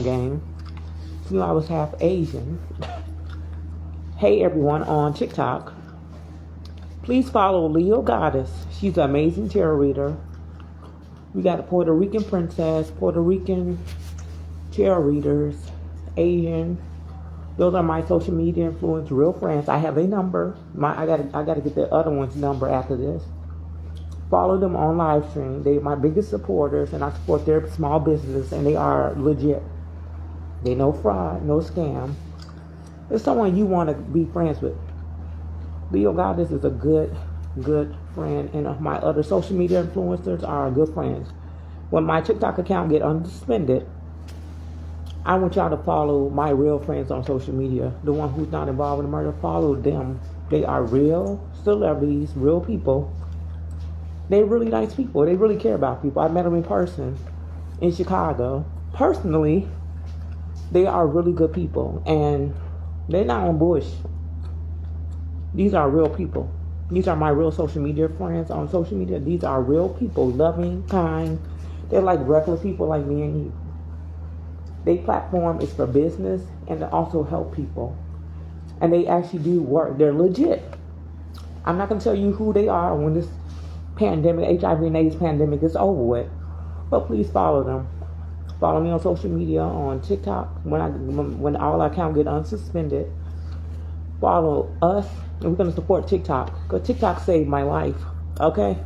game. You know, I was half Asian. Hey everyone on TikTok. Please follow Leo Goddess. She's an amazing tarot reader. We got a Puerto Rican princess, Puerto Rican tarot readers, Asian. Those are my social media influence, real friends. I have a number. I gotta get the other one's number after this. Follow them on live stream. They're my biggest supporters, and I support their small business, and they are legit. They no fraud, no scam. It's someone you want to be friends with. Leo Goddess is a good friend, and my other social media influencers are good friends. When my TikTok account get unsuspended, I want y'all to follow my real friends on social media. The one who's not involved in the murder, follow them. They are real celebrities, real people. They're really nice people. They really care about people. I met them in person in Chicago. Personally, they are really good people, and they're not on bush. These are real people. These are my real social media friends on social media. These are real people, loving, kind. They're like regular people like me and you. Their platform is for business and to also help people. And they actually do work. They're legit. I'm not going to tell you who they are when this pandemic, HIV and AIDS pandemic is over with. But please follow them. Follow me on social media, on TikTok. When all our accounts get unsuspended, follow us. And we're going to support TikTok. Because TikTok saved my life. Okay?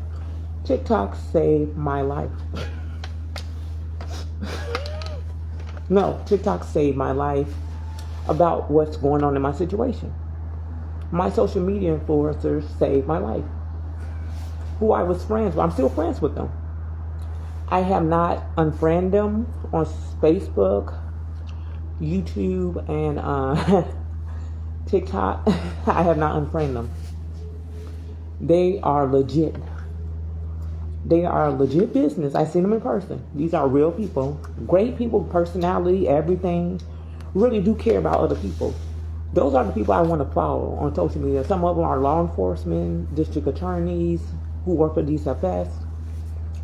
TikTok saved my life. No, TikTok saved my life about what's going on in my situation. My social media influencers saved my life. Who I was friends with. I'm still friends with them. I have not unfriended them on Facebook, YouTube, and TikTok. I have not unfriended them. They are legit. They are legit business. I've seen them in person. These are real people. Great people, personality, everything. Really do care about other people. Those are the people I want to follow on social media. Some of them are law enforcement, district attorneys who work for DCFS.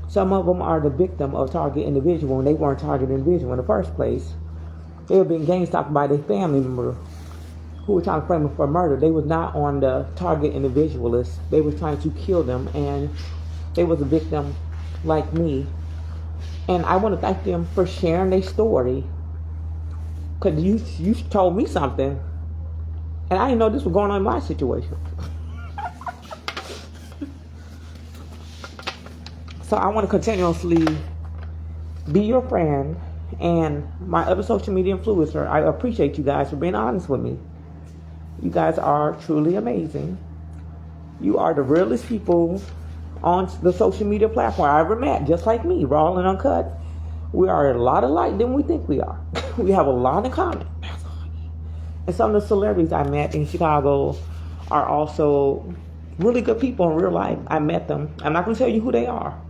Some of them are the victim of target individual, and they weren't target individual in the first place. They were being gang stalked by their family member who were trying to frame them for murder. They was not on the target individual list. They were trying to kill them, and they was a victim like me. And I want to thank them for sharing their story. Because you told me something, and I didn't know this was going on in my situation. So I want to continuously be your friend and my other social media influencer. I appreciate you guys for being honest with me. You guys are truly amazing. You are the realest people on the social media platform I ever met, just like me, raw and uncut. We are a lot alike than we think we are. We have a lot in common. And some of the celebrities I met in Chicago are also really good people in real life. I met them. I'm not going to tell you who they are.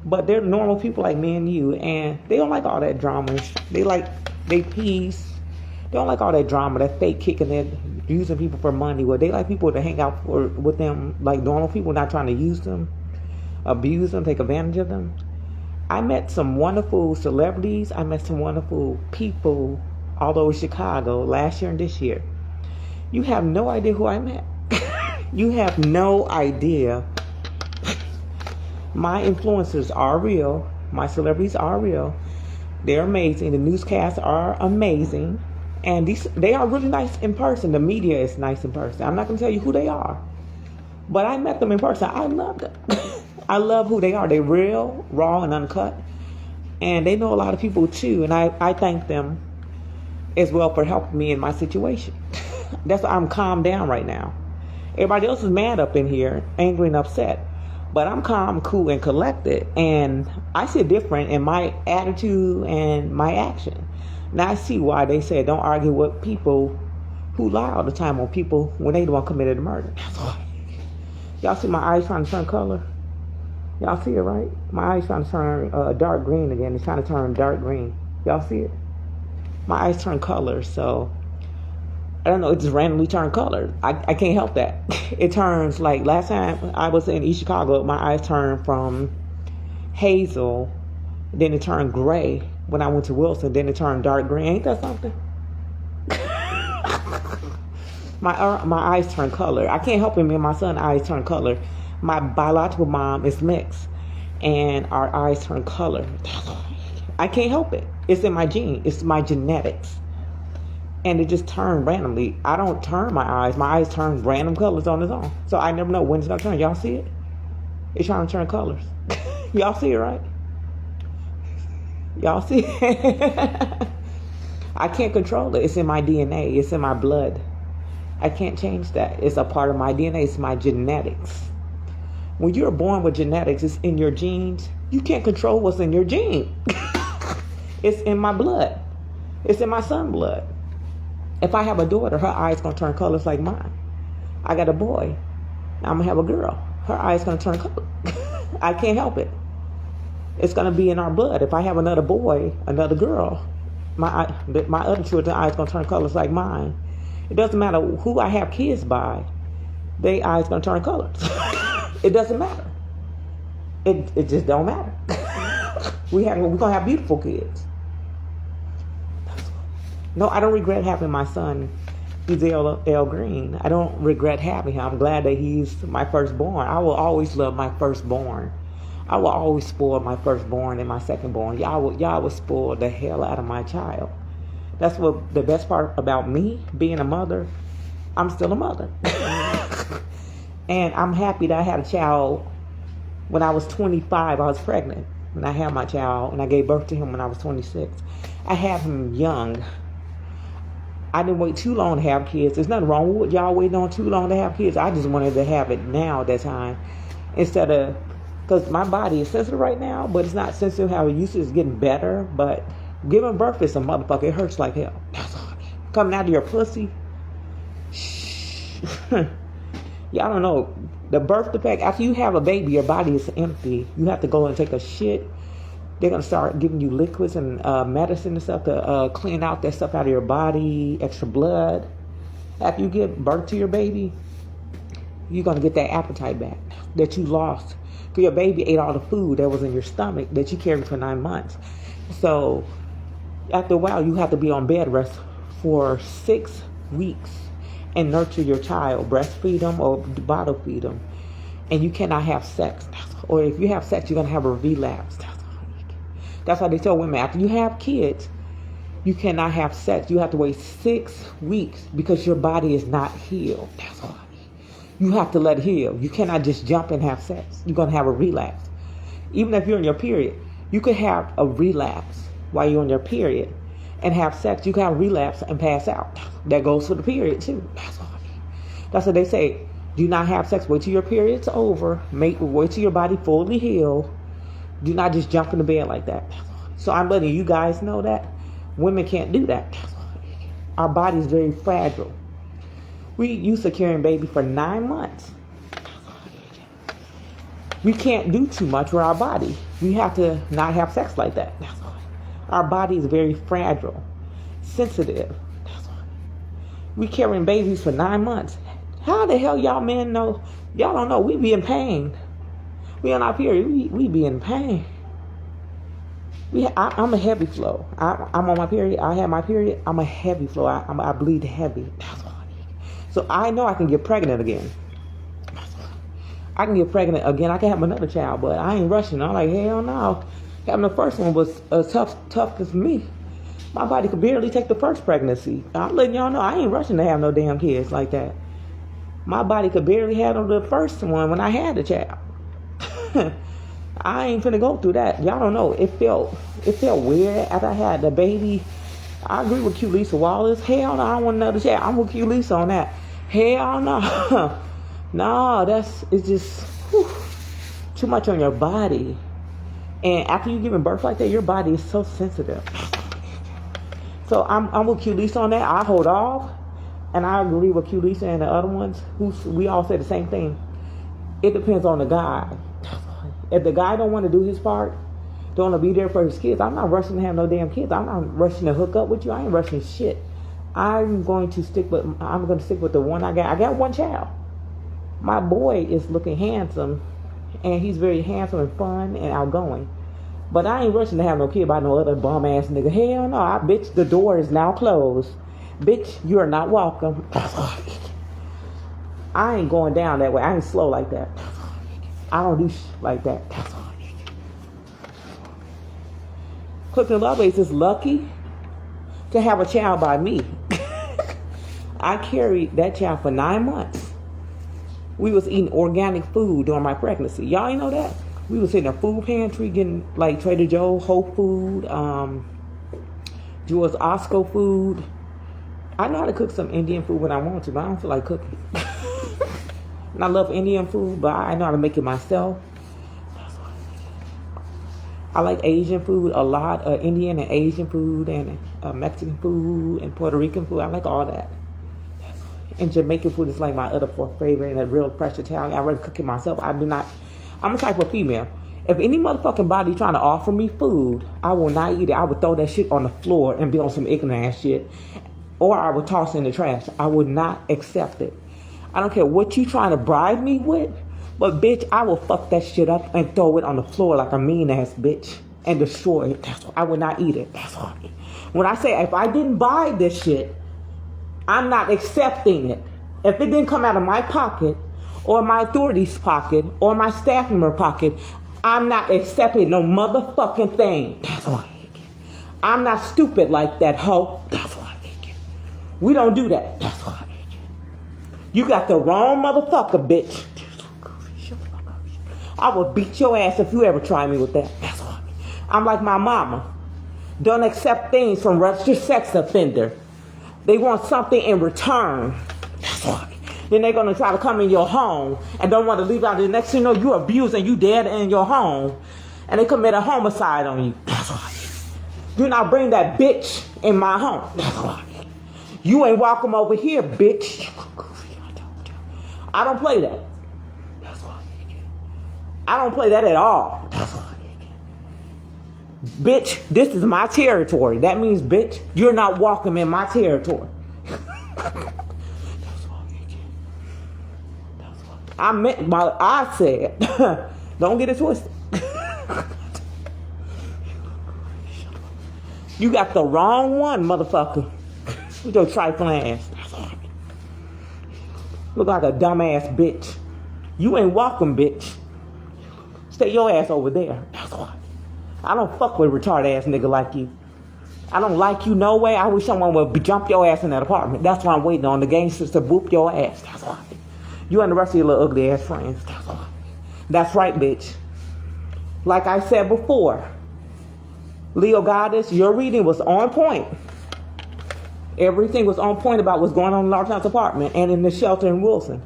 But they're normal people like me and you, and they don't like all that drama. They peace. They don't like all that drama, that fake kicking it, using people for money. Well, they like people to hang out with them, like normal people, not trying to use them, abuse them, take advantage of them. I met some wonderful celebrities. I met some wonderful people all over Chicago last year and this year. You have no idea who I met. You have no idea. My influencers are real. My celebrities are real. They're amazing. The newscasts are amazing. And they are really nice in person. The media is nice in person. I'm not going to tell you who they are. But I met them in person. I love them. I love who they are. They're real, raw, and uncut. And they know a lot of people too. And I thank them as well for helping me in my situation. That's why I'm calmed down right now. Everybody else is mad up in here, angry and upset. But I'm calm, cool, and collected. And I see different in my attitude and my action. Now I see why they said don't argue with people who lie all the time on people when they the one committed the murder. That's why. Y'all see my eyes trying to turn color? Y'all see it, right? My eyes trying to turn dark green again. It's trying to turn dark green. Y'all see it? My eyes turn color, so I don't know, it just randomly turned color. I can't help that. It turns, like last time I was in East Chicago, my eyes turned from hazel, then it turned gray, when I went to Wilson. Then it turned dark green. Ain't that something? My eyes turn color. I can't help it. Me and my son's eyes turn color. My biological mom is mixed, and our eyes turn color. I can't help it. It's in my gene. It's my genetics. And it just turned randomly. I don't turn my eyes. My eyes turn random colors on its own. So I never know when it's going to turn. Y'all see it? It's trying to turn colors. Y'all see it, right? Y'all see it? I can't control it. It's in my DNA. It's in my blood. I can't change that. It's a part of my DNA. It's my genetics. When you're born with genetics, it's in your genes. You can't control what's in your gene. It's in my blood. It's in my son's blood. If I have a daughter, her eyes going to turn colors like mine. I got a boy. I'm going to have a girl. Her eyes going to turn color. I can't help it. It's going to be in our blood. If I have another boy, another girl, my other children's eyes going to turn colors like mine. It doesn't matter who I have kids by. Their eyes going to turn colors. It doesn't matter. It just don't matter. We're going to have beautiful kids. No, I don't regret having my son, Cecilia I Green. I don't regret having him. I'm glad that he's my firstborn. I will always love my firstborn. I will always spoil my firstborn and my secondborn. Y'all will spoil the hell out of my child. That's what the best part about me being a mother. I'm still a mother. And I'm happy that I had a child when I was 25. I was pregnant when I had my child, and I gave birth to him when I was 26. I had him young. I didn't wait too long to have kids. There's nothing wrong with y'all waiting on too long to have kids. I just wanted to have it now at that time. Instead of, because my body is sensitive right now, but it's not sensitive how it used to. It's getting better. But giving birth is a motherfucker. It hurts like hell. Coming out of your pussy. Y'all don't know. The birth defect, after you have a baby, your body is empty. You have to go and take a shit. They're going to start giving you liquids and medicine and stuff to clean out that stuff out of your body, extra blood. After you give birth to your baby, you're going to get that appetite back that you lost. Because your baby ate all the food that was in your stomach that you carried for 9 months. So after a while, you have to be on bed rest for 6 weeks and nurture your child, breastfeed them or bottle feed them. And you cannot have sex. Or if you have sex, you're going to have a relapse. That's why they tell women, after you have kids, you cannot have sex. You have to wait 6 weeks because your body is not healed. That's all I mean. You have to let it heal. You cannot just jump and have sex. You're going to have a relapse. Even if you're in your period, you could have a relapse while you're on your period and have sex. You can have a relapse and pass out. That goes for the period too. That's all I mean. That's what they say. Do not have sex. Wait till your period's over. Wait till your body fully healed. Do not just jump in the bed like that. So I'm letting you guys know that women can't do that. Our body is very fragile. We used to carrying baby for 9 months. We can't do too much with our body. We have to not have sex like that. Our body is very fragile, sensitive. We carrying babies for 9 months. How the hell y'all men know? Y'all don't know. We be in pain. We on our period, we be in pain. I'm a heavy flow. I'm on my period. I have my period. I'm a heavy flow. I bleed heavy. That's all I need. So I know I can get pregnant again. I can get pregnant again. I can have another child, but I ain't rushing. I'm like, hell no. Having the first one was tough as me. My body could barely take the first pregnancy. I'm letting y'all know I ain't rushing to have no damn kids like that. My body could barely handle the first one when I had the child. I ain't finna go through that. Y'all don't know. It felt weird after I had the baby. I agree with Q Lisa Wallace. Hell no, I don't want another child. I'm with Q Lisa on that. Hell no. No, it's just too much on your body. And after you giving birth like that, your body is so sensitive. So I'm with Q Lisa on that. I hold off. And I agree with Q Lisa and the other ones. We all say the same thing. It depends on the guy. If the guy don't want to do his part, don't want to be there for his kids, I'm not rushing to have no damn kids. I'm not rushing to hook up with you. I ain't rushing shit. I'm going to stick with the one I got. I got one child. My boy is looking handsome, and he's very handsome and fun and outgoing. But I ain't rushing to have no kid by no other bum ass nigga. Hell no, bitch, the door is now closed. Bitch, you are not welcome. I ain't going down that way. I ain't slow like that. I don't do like that. Clifton Lovelace is lucky to have a child by me. I carried that child for 9 months. We was eating organic food during my pregnancy. Y'all ain't know that? We was in a food pantry getting like Trader Joe, Whole Food, Jewel's Osco food. I know how to cook some Indian food when I want to, but I don't feel like cooking. And I love Indian food, but I know how to make it myself. I like Asian food a lot, Indian and Asian food, and Mexican food, and Puerto Rican food. I like all that. And Jamaican food is like my other fourth favorite, and a real fresh Italian. I rather cook it myself. I'm a type of female. If any motherfucking body trying to offer me food, I will not eat it. I would throw that shit on the floor and be on some ignorant ass shit. Or I would toss it in the trash. I would not accept it. I don't care what you trying to bribe me with, but bitch, I will fuck that shit up and throw it on the floor like a mean ass bitch and destroy it. That's why I would not eat it. That's why. When I say if I didn't buy this shit, I'm not accepting it. If it didn't come out of my pocket or my authority's pocket or my staff member pocket, I'm not accepting no motherfucking thing. That's why. I'm not stupid like that hoe. That's why. We don't do that. That's why. You got the wrong motherfucker, bitch. I will beat your ass if you ever try me with that. That's why. I'm like my mama. Don't accept things from registered sex offender. They want something in return. That's why. Then they're going to try to come in your home and don't want to leave out. The next thing you know, you abused and you dead in your home. And they commit a homicide on you. That's why. Do not bring that bitch in my home. That's why. You ain't welcome over here, bitch. I don't play that. That's why. I don't play that at all. That's why. Bitch, this is my territory. That means, bitch, you're not welcome in my territory. I meant what I said. Don't get it twisted. You got the wrong one, motherfucker. With your trifling ass. Look like a dumbass bitch. You ain't welcome, bitch. Stay your ass over there. That's why. I don't fuck with retarded ass nigga like you. I don't like you no way. I wish someone would jump your ass in that apartment. That's why I'm waiting on the gangsters to whoop your ass. That's why. You and the rest of your little ugly ass friends. That's why. That's right, bitch. Like I said before, Leo Goddess, your reading was on point. Everything was on point about what's going on in Larchtown's apartment and in the shelter in Wilson.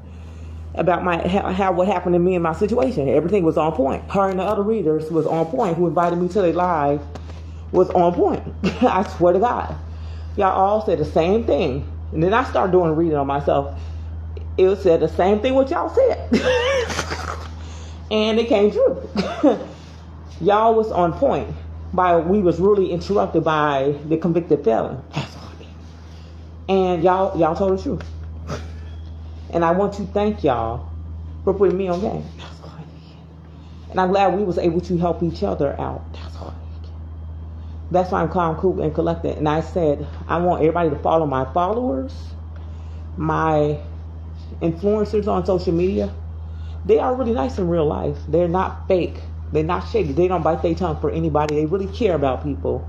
About what happened to me and my situation. Everything was on point. Her and the other readers was on point. Who invited me to their live was on point. I swear to God. Y'all all said the same thing. And then I started doing reading on myself. It said the same thing what y'all said. And it came true. Y'all was on point. We was really interrupted by the convicted felon. And y'all told the truth. And I want to thank y'all for putting me on game. And I'm glad we was able to help each other out. That's why I'm calm, cool, and collected. And I said, I want everybody to follow my followers, my influencers on social media. They are really nice in real life. They're not fake. They're not shady. They don't bite their tongue for anybody. They really care about people.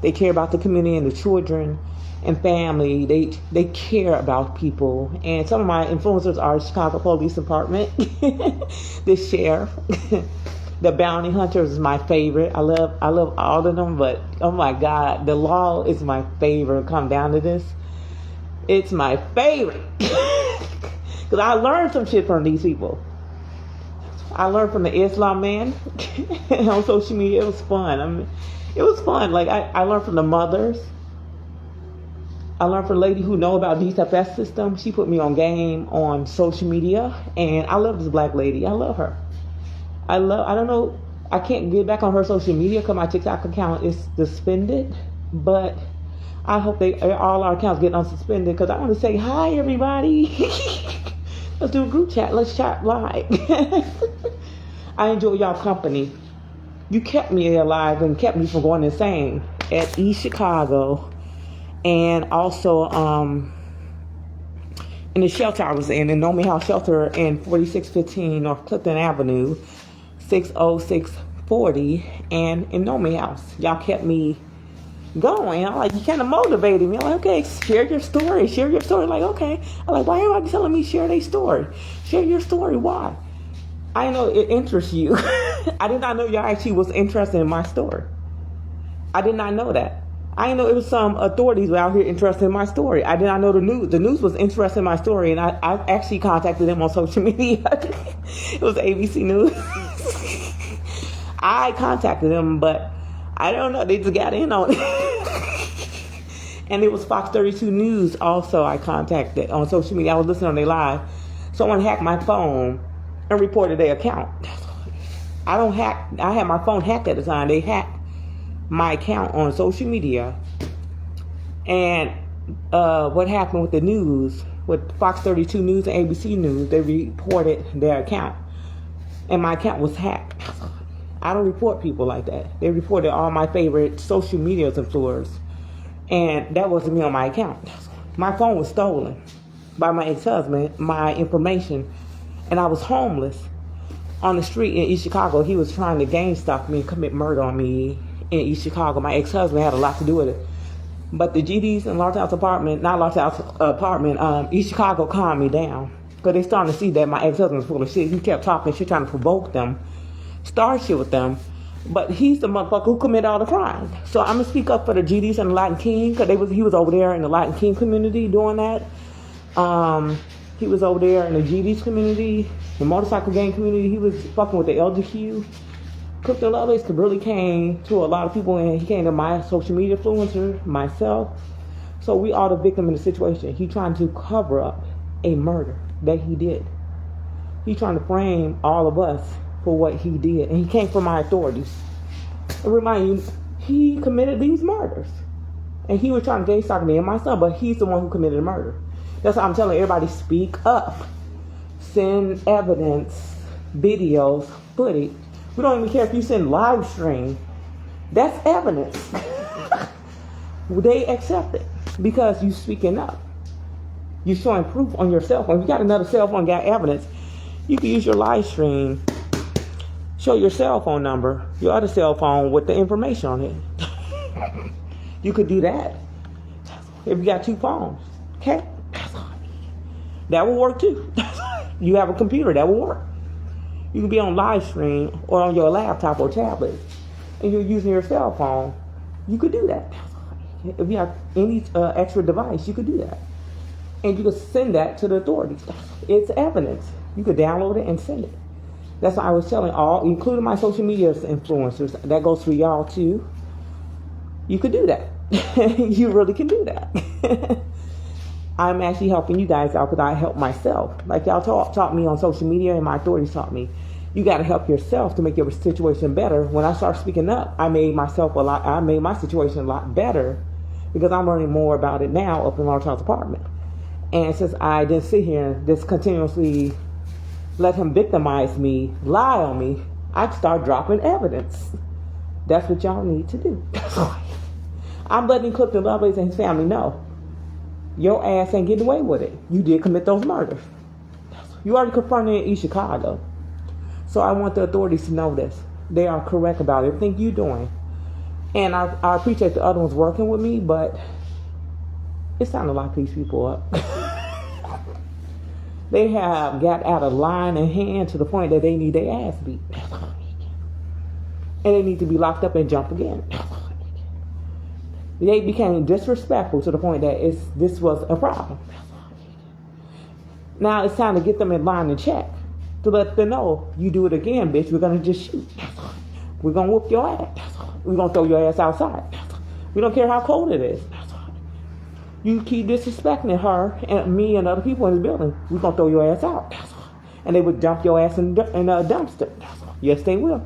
They care about the community and the children and family. They care about people. And some of my influencers are Chicago Police Department, the sheriff, the bounty hunters is my favorite. I love all of them, but oh my God, the law is my favorite. Come down to this, it's my favorite because I learned some shit from these people. I learned from the Islam man on social media. It was fun. It was fun. Like I learned from the mothers. I learned from a lady who know about DSFS system. She put me on game on social media, and I love this black lady. I love her. I don't know. I can't get back on her social media because my TikTok account is suspended, but I hope all our accounts get unsuspended because I want to say hi, everybody. Let's do a group chat. Let's chat live. I enjoy y'all company. You kept me alive and kept me from going insane at East Chicago, and also in the shelter I was in Nomi House Shelter in 4615 North Clifton Avenue, 60640, and in Nomi House. Y'all kept me going. I'm like, you kind of motivated me. I'm like, okay, share your story. Share your story. Like, okay. I'm like, why are you telling me share their story? Share your story. Why? I know it interests you. I did not know y'all actually was interested in my story. I did not know that. I didn't know it was some authorities out here interested in my story. I did not know the news. The news was interested in my story, and I actually contacted them on social media. It was ABC News. I contacted them, but I don't know. They just got in on it. And it was Fox 32 News also I contacted on social media. I was listening on their live. Someone hacked my phone and reported their account. I had my phone hacked at the time. They hacked my account on social media. And what happened with the news, with Fox 32 News and ABC News, they reported their account. And my account was hacked. I don't report people like that. They reported all my favorite social media influencers. And that wasn't me on my account. My phone was stolen by my ex-husband, my information. And I was homeless on the street in East Chicago. He was trying to gang stalk me and commit murder on me in East Chicago. My ex-husband had a lot to do with it. But the GDs in East Chicago calmed me down. Because they starting to see that my ex-husband was full of shit. He kept talking shit, trying to provoke them, start shit with them. But he's the motherfucker who committed all the crime. So I'm going to speak up for the GDs and the Latin King. Because he was over there in the Latin King community doing that. He was over there in the GDs community, the motorcycle gang community. He was fucking with the LGBTQ. Clifton Lovelace really came to a lot of people, and he came to my social media influencer, myself. So we are the victim in the situation. He trying to cover up a murder that he did. He trying to frame all of us for what he did, and he came from my authorities. I remind you, he committed these murders, and he was trying to gang stalk me and my son, but he's the one who committed the murder. That's why I'm telling everybody, speak up. Send evidence, videos, footage. We don't even care if you send live stream. That's evidence. They accept it because you speaking up. You're showing proof on your cell phone. If you got another cell phone, got evidence, you can use your live stream. Show your cell phone number, your other cell phone with the information on it. You could do that. If you got two phones. Okay? That will work too. You have a computer, that will work. You can be on live stream or on your laptop or tablet, and you're using your cell phone. You could do that. If you have any extra device, you could do that. And you could send that to the authorities. It's evidence. You could download it and send it. That's why I was telling all, including my social media influencers, that goes for y'all too. You could do that. You really can do that. I'm actually helping you guys out because I help myself. Like y'all taught me on social media, and my authorities taught me. You got to help yourself to make your situation better. When I started speaking up, I made my situation a lot better because I'm learning more about it now up in our child's apartment. And since I didn't sit here and just continuously let him victimize me, lie on me, I start dropping evidence. That's what y'all need to do. I'm letting Clifton Lovelace and his family know. Your ass ain't getting away with it. You did commit those murders. You already confronted in East Chicago. So I want the authorities to know this. They are correct about everything you're doing. And I appreciate the other ones working with me, but it's time to lock these people up. They have got out of line and hand to the point that they need their ass beat. And they need to be locked up and jump again. They became disrespectful to the point that this was a problem. Now it's time to get them in line and check. To let them know, you do it again, bitch, we're going to just shoot. We're going to whoop your ass. We're going to throw your ass outside. We don't care how cold it is. You keep disrespecting her and me and other people in the building, we're going to throw your ass out. And they would dump your ass in a dumpster. Yes, they will.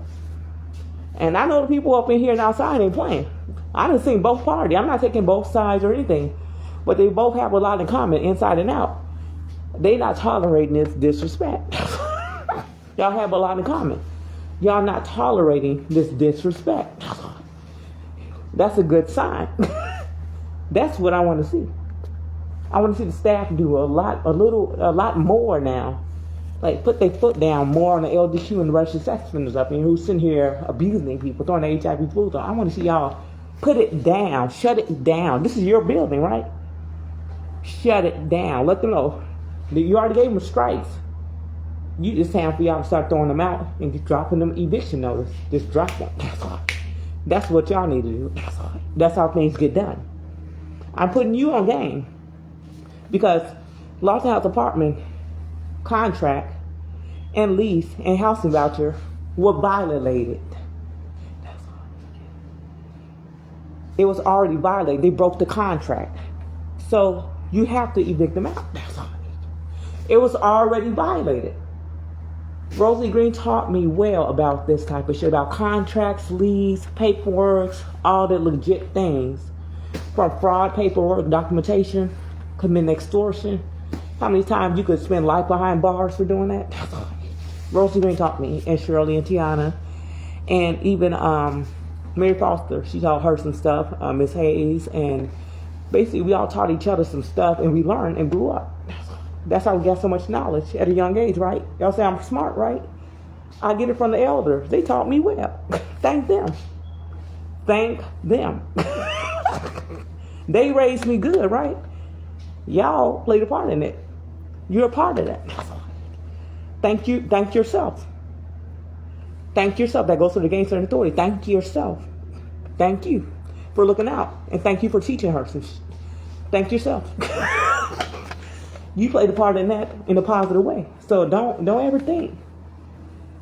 And I know the people up in here and outside ain't playing. I done seen both parties. I'm not taking both sides or anything. But they both have a lot in common, inside and out. They not tolerating this disrespect. Y'all have a lot in common. Y'all not tolerating this disrespect. That's a good sign. That's what I want to see. I want to see the staff do a lot more now. Like, put their foot down more on the LGBTQ and the Russian sex offenders up here who's sitting here abusing people, throwing the HIV flu on. I want to see y'all put it down, shut it down. This is your building, right? Shut it down. Let them know. You already gave them strikes. You just time for y'all to start throwing them out and just dropping them eviction notice. Just drop them. That's all. That's what y'all need to do. That's all. That's how things get done. I'm putting you on game because Lost House apartment contract and lease and housing voucher were violated. That's all. It was already violated. They broke the contract. So you have to evict them out. That's all. It was already violated. Rosie Green taught me well about this type of shit, about contracts, lease, paperwork, all the legit things. From fraud, paperwork, documentation, committing extortion. How many times you could spend life behind bars for doing that? Rosie Green taught me, and Shirley and Tiana. And even Mary Foster, she taught her some stuff, Miss Hayes. And basically we all taught each other some stuff, and we learned and grew up. That's how we got so much knowledge at a young age, right? Y'all say I'm smart, right? I get it from the elders. They taught me well. Thank them. Thank them. They raised me good, right? Y'all played a part in it. You're a part of that. Thank you. Thank yourself. Thank yourself. That goes to the gangster and authority. Thank yourself. Thank you for looking out. And thank you for teaching her some shit. Thank yourself. You played a part in that in a positive way. So don't ever think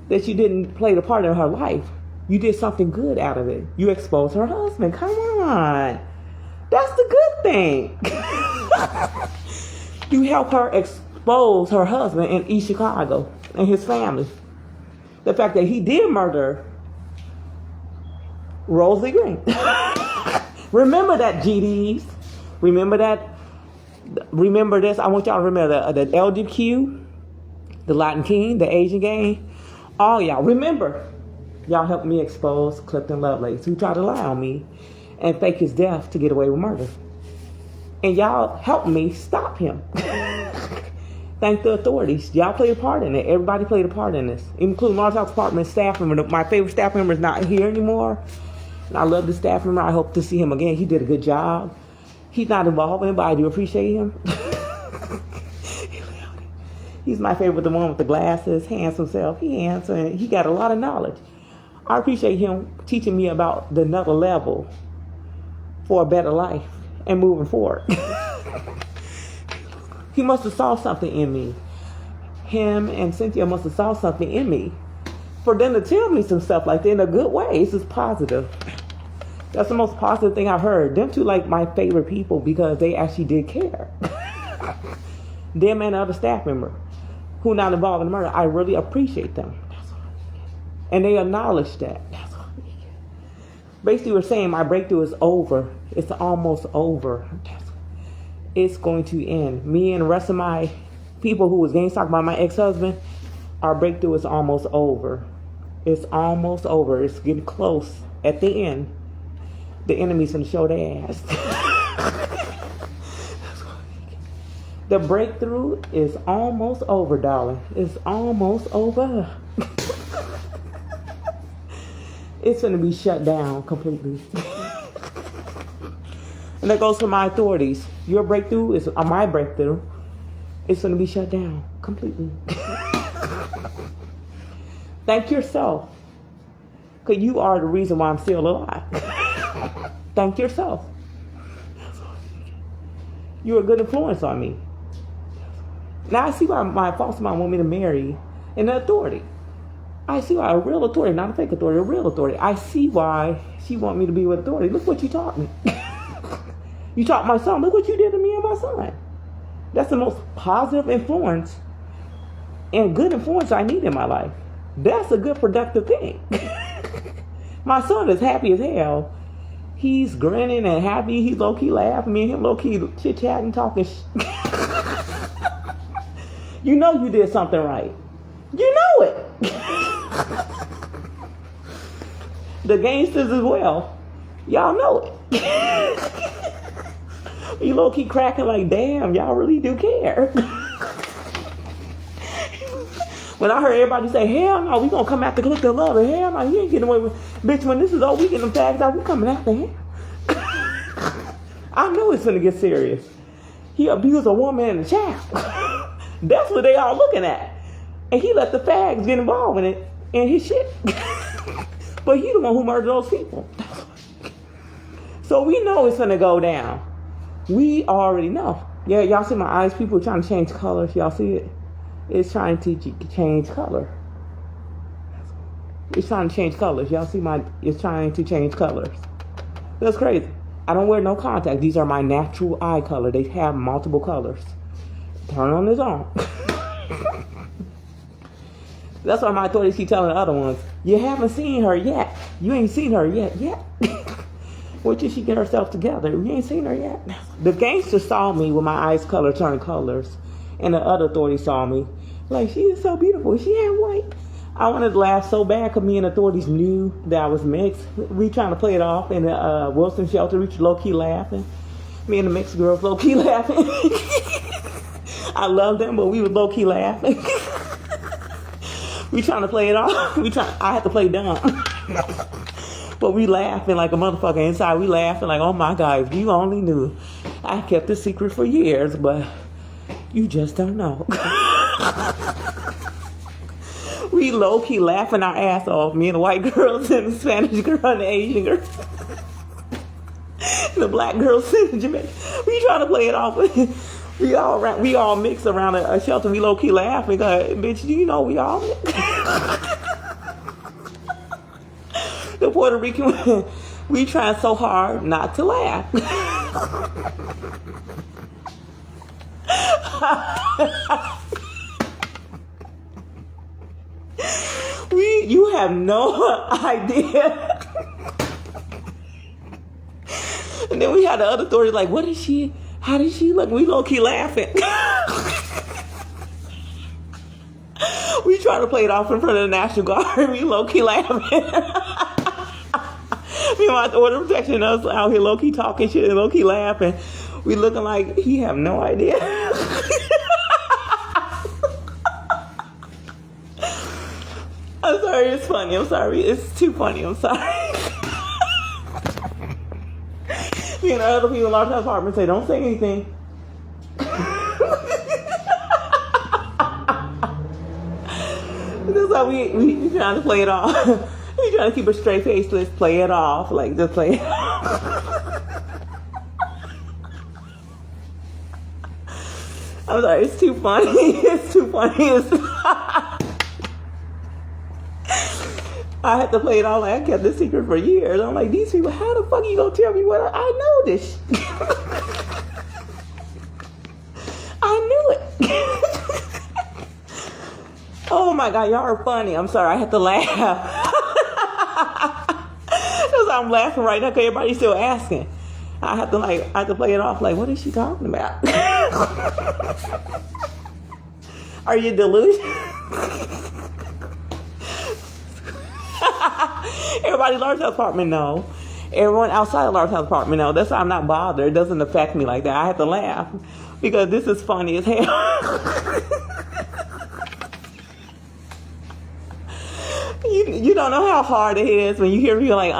that you didn't play the part in her life. You did something good out of it. You exposed her husband. Come on. That's the good thing. You help her expose her husband in East Chicago and his family. The fact that he did murder Rosie Green. Remember that, GDs. Remember that. Remember this. I want y'all to remember the LGBTQ, the Latin King, the Asian gang. All y'all remember. Y'all helped me expose Clifton Lovelace, who tried to lie on me and fake his death to get away with murder. And y'all helped me stop him. Thank the authorities. Y'all played a part in it. Everybody played a part in this, including Mars House Department staff member. My favorite staff member is not here anymore. And I love the staff member. I hope to see him again. He did a good job. He's not involved in it, but I do appreciate him. He's my favorite, the one with the glasses, handsome self. He handsome. He got a lot of knowledge. I appreciate him teaching me about the another level for a better life and moving forward. He must have saw something in me. Him and Cynthia must have saw something in me for them to tell me some stuff like that in a good way. This is positive. That's the most positive thing I've heard. Them two like my favorite people because they actually did care. Them and other staff member who not involved in the murder, I really appreciate them. And they acknowledge that. Basically, we're saying my breakthrough is over. It's almost over. It's going to end. Me and the rest of my people who was gang stalked by my ex-husband, our breakthrough is almost over. It's almost over. It's getting close. At the end, the enemy's going to show their ass. The breakthrough is almost over, darling. It's almost over. It's going to be shut down completely. And that goes for my authorities. Your breakthrough is my breakthrough. It's going to be shut down completely. Thank yourself. Because you are the reason why I'm still alive. Thank yourself. You're a good influence on me. Now I see why my foster mom want me to marry an authority. I see why a real authority, not a fake authority, a real authority. I see why she want me to be with authority. Look what you taught me. You taught my son. Look what you did to me and my son. That's the most positive influence and good influence I need in my life. That's a good productive thing. My son is happy as hell. He's grinning and happy. He's low-key laughing. Me and him low-key chit-chatting, talking. You know you did something right. You know it. The gangsters as well. Y'all know it. You low key cracking like, damn, y'all really do care. When I heard everybody say, hell no, we gonna come out to collect the love, and hell no, you ain't getting away with, bitch, when this is over, we getting them tags out, we coming after him. I knew it's gonna get serious. He abused a woman and a child. That's what they all looking at. And he let the fags get involved in it and his shit. But he the one who murdered those people. So we know it's gonna go down. We already know. Yeah, y'all see my eyes? People are trying to change colors. Y'all see it? It's trying to change color. It's trying to change colors. Y'all see it's trying to change colors. That's crazy. I don't wear no contacts. These are my natural eye color. They have multiple colors. Turn on this on. That's why my authorities keep telling the other ones, you haven't seen her yet. You ain't seen her yet. Wait till she get herself together. You ain't seen her yet. The gangster saw me with my eyes color turn colors. And the other authorities saw me. Like, she is so beautiful. She ain't white. I wanted to laugh so bad because me and authorities knew that I was mixed. We trying to play it off in the Wilson shelter. We low-key laughing. Me and the mixed girls low-key laughing. I love them, but we was low-key laughing. We trying to play it off. I had to play dumb. But we laughing like a motherfucker inside. We laughing like, oh my God, if you only knew. I kept this secret for years, but you just don't know. We low-key laughing our ass off. Me and the white girls and the Spanish girl and the Asian girl. The black girls and the Jamaican. We trying to play it off. We all mixed around a shelter. We low-key laughing. Bitch, do you know we all mixed? The Puerto Rican, we trying so hard not to laugh. You have no idea. And then we had the other story like, what is she? How did she look? We low-key laughing. We try to play it off in front of the National Guard. We low-key laughing. Me and my order of protection, us out here low-key talking shit and low-key laughing. We looking like he have no idea. I'm sorry, it's funny. I'm sorry. It's too funny. I'm sorry. Me and other people in our apartment say, don't say anything. That's how we trying to play it off. We trying to keep a straight face. Let's play it off. Like, just play it off. I'm sorry, it's too funny. It's too funny. I had to play it all. I kept this secret for years. I'm like, these people, how the fuck you gonna tell me what I know this? I knew it. Oh my God, y'all are funny. I'm sorry, I had to laugh. Because I'm laughing right now because everybody's still asking. I have to play it off like, what is she talking about? Are you delusional? Everybody in Large House Apartment know. Everyone outside of Large House Apartment know. That's why I'm not bothered. It doesn't affect me like that. I have to laugh because this is funny as hell. You don't know how hard it is when you hear people like,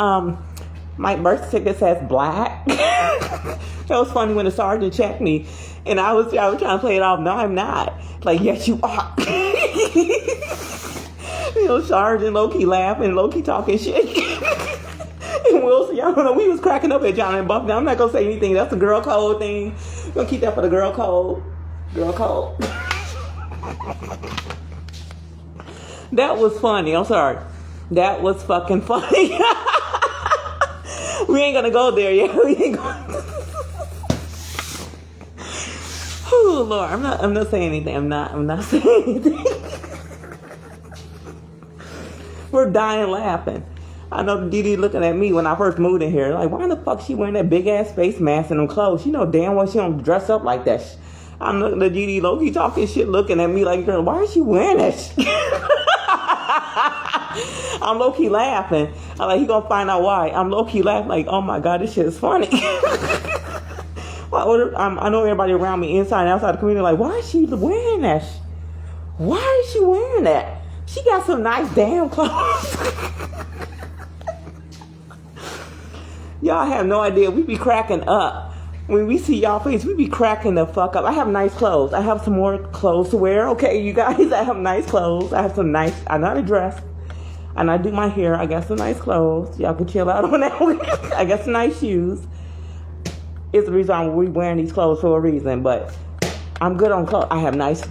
my birth certificate says black. That was funny when the sergeant checked me, and I was trying to play it off. No, I'm not. Like, yes, you are. You know, sergeant low-key laughing, low-key talking shit. And Wilson, y'all don't know, we was cracking up at John and Buck. Now, I'm not gonna say anything. That's the girl code thing. We're gonna keep that for the girl code. Girl code. That was funny. I'm sorry. That was fucking funny. We ain't gonna go there yet. We ain't gonna. Oh Lord, I'm not saying anything. I'm not saying anything. We're dying laughing. I know Dee looking at me when I first moved in here. Like, why the fuck she wearing that big ass face mask and them clothes? She know damn well she don't dress up like that. I'm looking at Dee low-key talking shit, looking at me like, girl, why is she wearing that shit? I'm low-key laughing. I'm like, he gonna find out why. I'm low-key laughing like, oh my God, this shit is funny. I know everybody around me, inside and outside the community, like, why is she wearing that? Why is she wearing that? She got some nice damn clothes. Y'all have no idea. We be cracking up. When we see y'all face, we be cracking the fuck up. I have nice clothes. I have some more clothes to wear. Okay, you guys, I have nice clothes. I have some nice, I know how to dress. And I do my hair. I got some nice clothes. Y'all can chill out on that one. I got some nice shoes. It's the reason we're wearing these clothes for a reason. But I'm good on clothes. I have nice,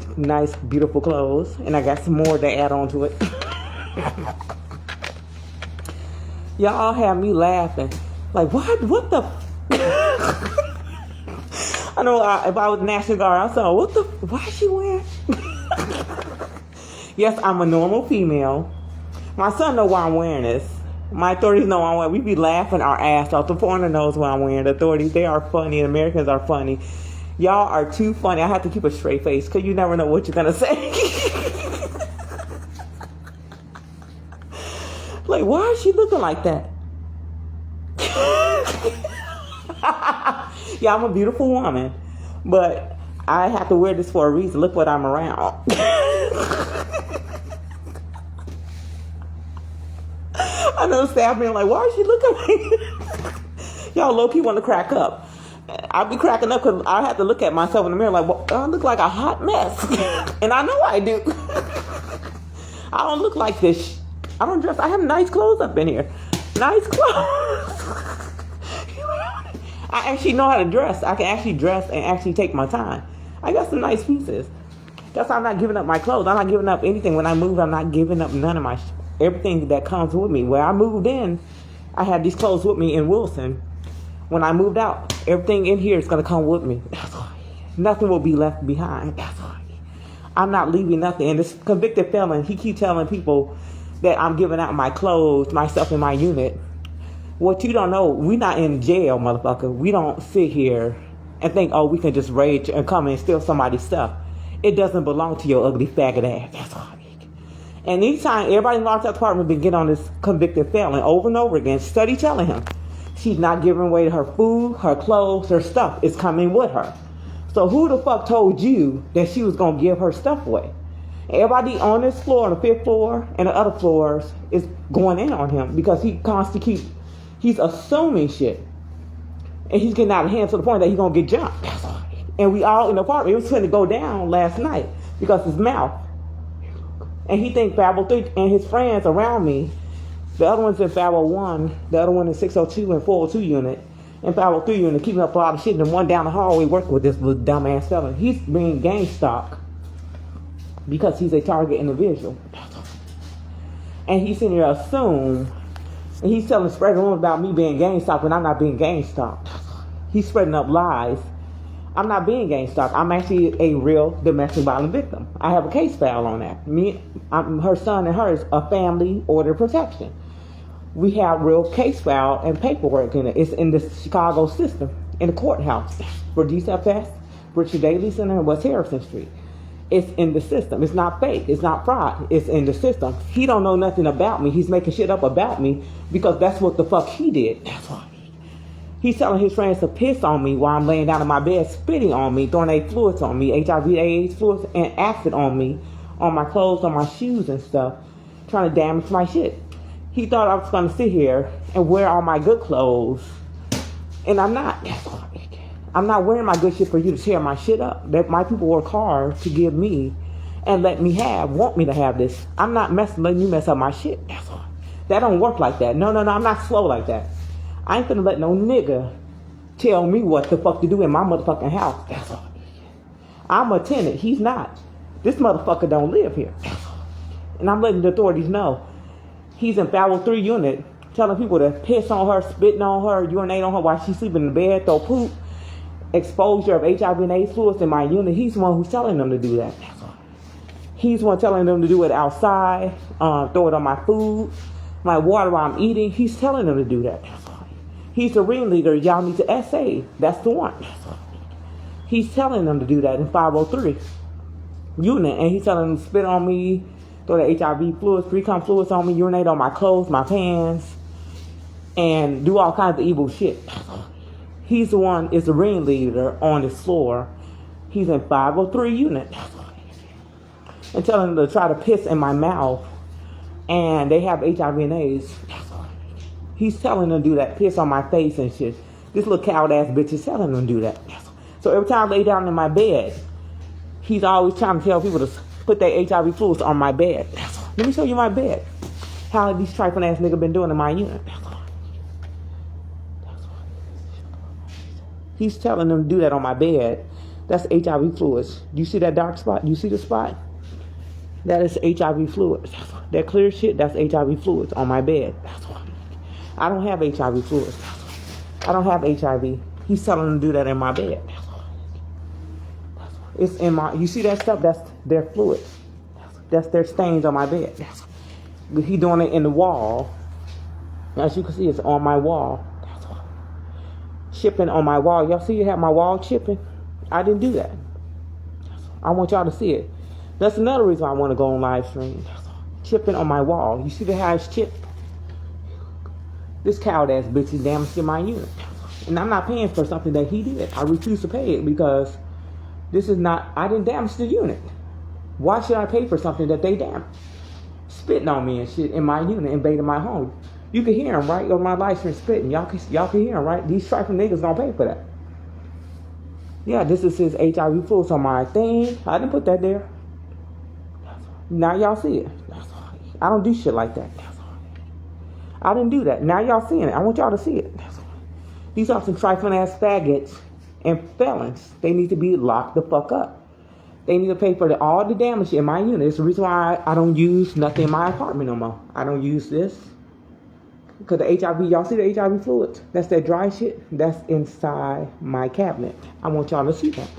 beautiful clothes. And I got some more to add on to it. Y'all have me laughing. Like, what the... I know if I was National Guard, I saw, why is she wearing? Yes, I'm a normal female. My son know why I'm wearing this. My authorities know why I'm wearing. We be laughing our ass off. The foreigner knows why I'm wearing. The authorities, they are funny. And Americans are funny. Y'all are too funny. I have to keep a straight face because you never know what you're going to say. Like, why is she looking like that? Yeah, I'm a beautiful woman, but I have to wear this for a reason. Look what I'm around. I know staff being like, why is she looking like y'all low-key want to crack up. I be cracking up because I have to look at myself in the mirror like, well, I look like a hot mess. And I know I do. I don't look like this. I don't dress. I have nice clothes up in here. Nice clothes. I actually know how to dress. I can actually dress and actually take my time. I got some nice pieces. That's why I'm not giving up my clothes. I'm not giving up anything. When I move, I'm not giving up none of my everything that comes with me. Where I moved in, I had these clothes with me in Wilson. When I moved out, everything in here is going to come with me. That's why. Nothing will be left behind. That's why. I'm not leaving nothing. And this convicted felon, he keeps telling people that I'm giving out my clothes, myself in my unit. What you don't know, we not in jail, motherfucker. We don't sit here and think, oh, we can just rage and come and steal somebody's stuff. It doesn't belong to your ugly faggot ass. That's all. And anytime everybody in the Lawrence Department been getting on this convicted felon over and over again, study telling him she's not giving away her food, her clothes, her stuff is coming with her. So who the fuck told you that she was going to give her stuff away? Everybody on this floor, on the 5th floor, and the other floors is going in on him because he constantly he's assuming shit. And he's getting out of hand to the point that he's going to get jumped. And we all in the apartment, it was going to go down last night because his mouth. And he thinks 503 and his friends around me, the other one's in 501, the other one in 602 and 402 unit, and 503 unit, keeping up a lot of shit, and one down the hallway working with this little dumbass felon. He's being gang stalked because he's a target individual. And he's sitting here assume, and he's spreading rumors about me being gang stalked when I'm not being gang stalked. He's spreading up lies. I'm not being gang stalked. I'm actually a real domestic violence victim. I have a case file on that. Her son and her is a family order protection. We have real case file and paperwork in it. It's in the Chicago system, in the courthouse for DCFS, Richard Daley Center, and West Harrison Street. It's in the system. It's not fake. It's not fraud. It's in the system. He don't know nothing about me. He's making shit up about me because that's what the fuck he did. That's why. He's telling his friends to piss on me while I'm laying down in my bed, spitting on me, throwing fluids on me, HIV/AIDS fluids, and acid on me, on my clothes, on my shoes and stuff, trying to damage my shit. He thought I was going to sit here and wear all my good clothes, and I'm not. I'm not wearing my good shit for you to tear my shit up. That my people work hard to give me and let me want me to have this. I'm not letting you mess up my shit. That's all. That don't work like that. No, I'm not slow like that. I ain't finna let no nigga tell me what the fuck to do in my motherfucking house. That's all. I'm a tenant. He's not. This motherfucker don't live here. And I'm letting the authorities know. He's in 503 unit telling people to piss on her, spitting on her, urinate on her while she's sleeping in the bed, throw poop, exposure of HIV and AIDS fluids in my unit. He's the one who's telling them to do that. He's the one telling them to do it outside, throw it on my food, my water while I'm eating. He's telling them to do that. He's the ringleader. Y'all need to essay. That's the one. He's telling them to do that in 503 unit. And he's telling them to spit on me, throw the HIV fluids, pre-cum fluids on me, urinate on my clothes, my pants, and do all kinds of evil shit. He's the one, is the ringleader on this floor. He's in 503 unit. And telling them to try to piss in my mouth. And they have HIV and AIDS. He's telling them to do that, piss on my face and shit. This little coward ass bitch is telling them to do that. So every time I lay down in my bed, he's always trying to tell people to put their HIV fluids on my bed. Let me show you my bed. How these trifling ass niggas been doing in my unit. He's telling them to do that on my bed. That's HIV fluids. Do you see that dark spot? Do you see the spot? That is HIV fluids. That clear shit, that's HIV fluids on my bed. I don't have HIV fluids. I don't have HIV. He's telling them to do that in my bed. It's in my, you see that stuff? That's their fluids. That's their stains on my bed. He doing it in the wall. As you can see, it's on my wall. Chipping on my wall. Y'all see you have my wall chipping? I didn't do that. I want y'all to see it. That's another reason I want to go on live stream. Chipping on my wall. You see the how it's chipped? This coward ass bitch is damaging my unit. And I'm not paying for something that he did. I refuse to pay it because this is not, I didn't damage the unit. Why should I pay for something that they damaged? Spitting on me and shit in my unit, invading my home. You can hear him, right? On my live stream spitting. Y'all can hear him, right? These trifling niggas don't pay for that. Yeah, this is his HIV fluids on my thing. I didn't put that there. Now y'all see it. I don't do shit like that. I didn't do that. Now y'all seeing it. I want y'all to see it. These are some trifling ass faggots and felons. They need to be locked the fuck up. They need to pay for all the damage in my unit. It's the reason why I don't use nothing in my apartment no more. I don't use this. Because the HIV, y'all see the HIV fluids? That's that dry shit. That's inside my cabinet. I want y'all to see that.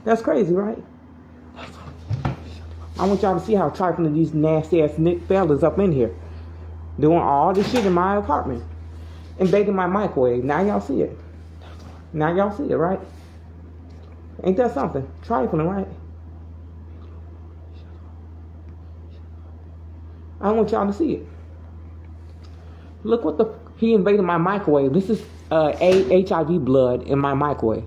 That's crazy, right? I want y'all to see how trifling these nasty ass Nick fellas up in here. Doing all this shit in my apartment. Invading my microwave. Now y'all see it. Now y'all see it, right? Ain't that something? Trifling, right? I want y'all to see it. Look what he invaded my microwave. This is HIV blood in my microwave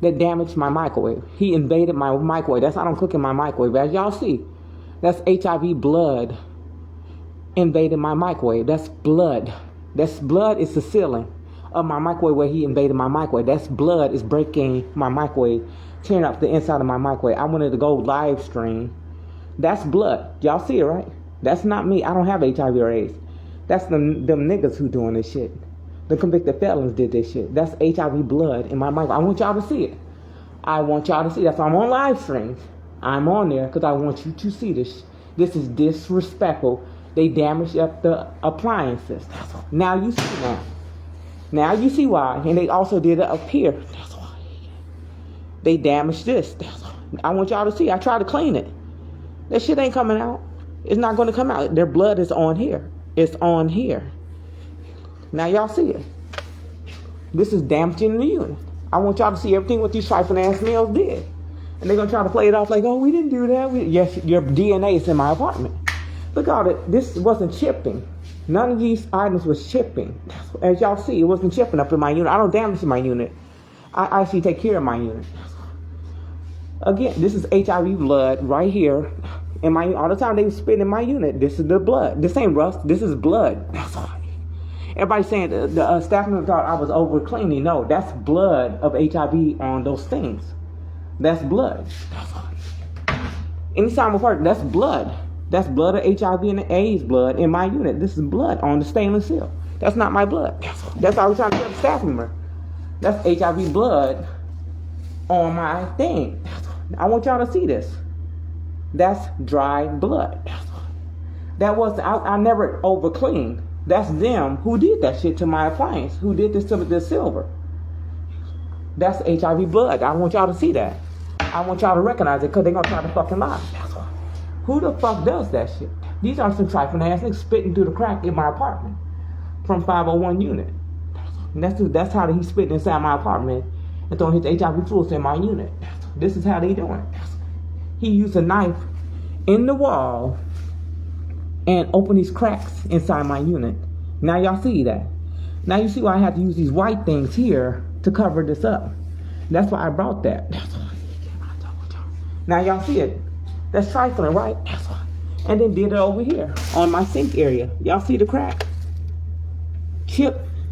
that damaged my microwave. He invaded my microwave. That's how I don't cook in my microwave. As y'all see, that's HIV blood invaded my microwave. That's blood. That's blood is the ceiling of my microwave where he invaded my microwave. That's blood is breaking my microwave, tearing up the inside of my microwave. I wanted to go live stream. That's blood. Y'all see it, right? That's not me. I don't have HIV or AIDS. That's them niggas who doing this shit. The convicted felons did this shit. That's HIV blood in my microwave. I want y'all to see it. I want y'all to see that. So I'm on live stream. I'm on there because I want you to see this. This is disrespectful. They damaged up the appliances. Now you see now. Now you see why. And they also did it up here. That's why. They damaged this. I want y'all to see. I tried to clean it. That shit ain't coming out. It's not going to come out. Their blood is on here. It's on here. Now y'all see it. This is damaging the unit. I want y'all to see everything what these trifling ass males did. And they're going to try to play it off like, oh, we didn't do that. Yes, your DNA is in my apartment. Look at it. This wasn't chipping. None of these items was chipping. As y'all see, it wasn't chipping up in my unit. I don't damage my unit. I actually take care of my unit. Again, this is HIV blood right here. And all the time they was spitting in my unit. This is the blood. This ain't rust. This is blood. Everybody saying the staff member thought I was over cleaning. No, that's blood of HIV on those things. That's blood. Anytime I work, that's blood. That's blood of HIV and AIDS blood in my unit. This is blood on the stainless steel. That's not my blood. That's all I was trying to tell the staff member. That's HIV blood on my thing. I want y'all to see this. That's dry blood. That was, I never over cleaned. That's them who did that shit to my appliance, who did this to the silver. That's HIV blood. I want y'all to see that. I want y'all to recognize it because they're going to try to fucking lie. Who the fuck does that shit? These are some trifling ass niggas spitting through the crack in my apartment from 501 unit. And that's how he's spitting inside my apartment and throwing his HIV fluids in my unit. This is how they doing it. He used a knife in the wall and open these cracks inside my unit. Now y'all see that. Now you see why I have to use these white things here to cover this up. That's why I brought that. Now y'all see it. That's trifling, right? And then did it over here on my sink area. Y'all see the crack?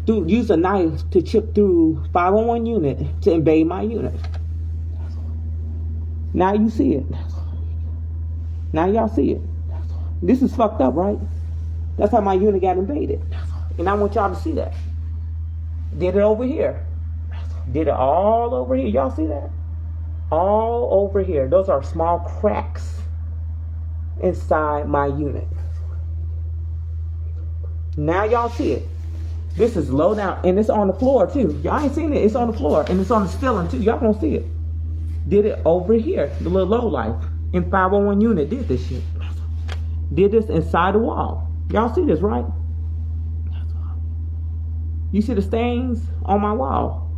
Use a knife to chip through 501 unit to invade my unit. Now you see it. Now y'all see it. This is fucked up, right? That's how my unit got invaded. And I want y'all to see that. Did it over here. Did it all over here. Y'all see that? All over here. Those are small cracks inside my unit. Now y'all see it. This is low down, and it's on the floor too. Y'all ain't seen it. It's on the floor, and it's on the ceiling too. Y'all gonna see it. Did it over here. The little low life in 501 unit did this shit. Did this inside the wall. Y'all see this, right? You see the stains on my wall.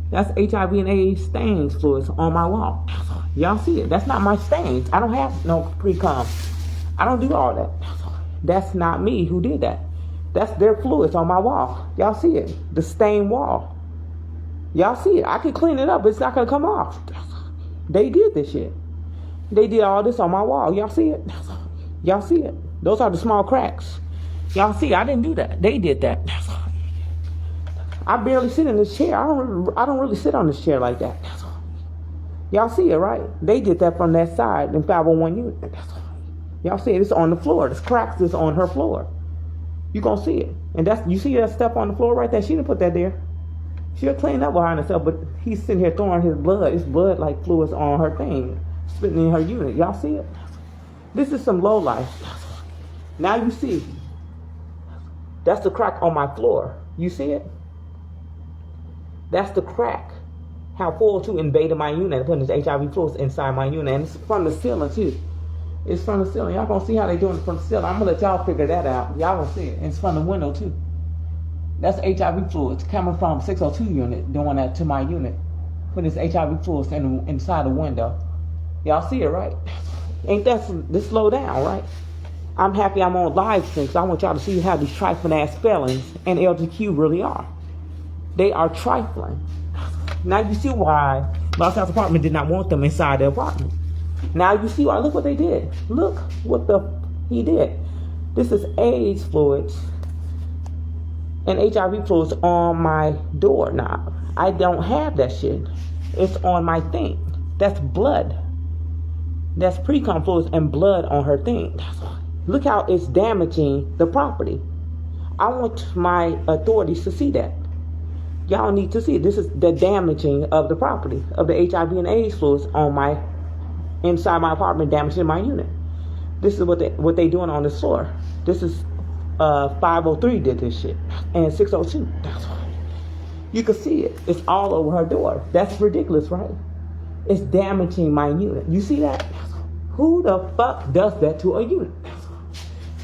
That's HIV and AIDS stains fluids on my wall. Y'all see it. That's not my stains. I don't have no pre-com. I don't do all that. That's not me who did that. That's their fluids on my wall. Y'all see it. The stained wall. Y'all see it. I can clean it up, but it's not going to come off. They did this shit. They did all this on my wall. Y'all see it? Y'all see it? Those are the small cracks. Y'all see, I didn't do that. They did that. I barely sit in this chair. I don't really sit on this chair like that. Y'all see it, right? They did that from that side in 501 unit. Y'all see it? It's on the floor. This cracks is on her floor. You gonna see it. And you see that stuff on the floor right there? She didn't put that there. She'll clean up behind herself, but he's sitting here throwing his blood like fluids on her thing, spitting in her unit. Y'all see it? This is some low life. Now you see. That's the crack on my floor. You see it? That's the crack. How 402 invaded my unit and putting his HIV fluids inside my unit. And it's from the ceiling too. It's from the ceiling. Y'all gonna see how they doing it from the ceiling. I'm gonna let y'all figure that out. Y'all gonna see it. And it's from the window too. That's HIV fluids coming from 602 unit doing that to my unit. Putting his HIV fluids inside the window. Y'all see it, right? Ain't that this slow down, right? I'm happy I'm on live stream because I want y'all to see how these trifling ass felons and LGBTQ really are. They are trifling. Now you see why Los Angeles apartment did not want them inside the apartment. Now you see why. Look what they did. Look what he did. This is AIDS fluids and HIV fluids on my doorknob. I don't have that shit. It's on my thing. That's blood. That's pre-com fluids and blood on her thing. Look how it's damaging the property. I want my authorities to see that. Y'all need to see it. This is the damaging of the property, of the HIV and AIDS fluids on inside my apartment, damaging my unit. This is what they doing on this floor. This is 503 did this shit, and 602. You can see it. It's all over her door. That's ridiculous, right? It's damaging my unit. You see that? Who the fuck does that to a unit?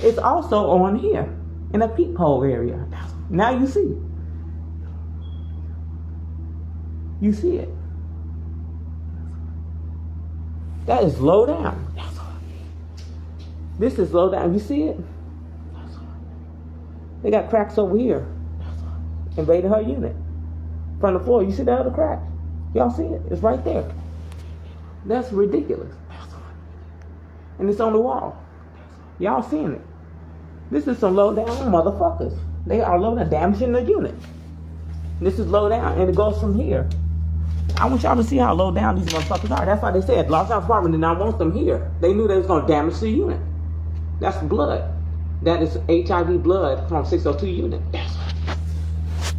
It's also on here in a peephole area. Now you see. You see it. That is low down. This is low down. You see it? They got cracks over here. Invaded her unit. From the floor. You see that other crack? Y'all see it? It's right there. That's ridiculous. And it's on the wall. Y'all seeing it. This is some low down motherfuckers. They are low down, damaging the unit. This is low down, and it goes from here. I want y'all to see how low down these motherfuckers are. That's why they said Los Angeles Apartment did not want them here. They knew they was going to damage the unit. That's blood. That is HIV blood from 602 unit.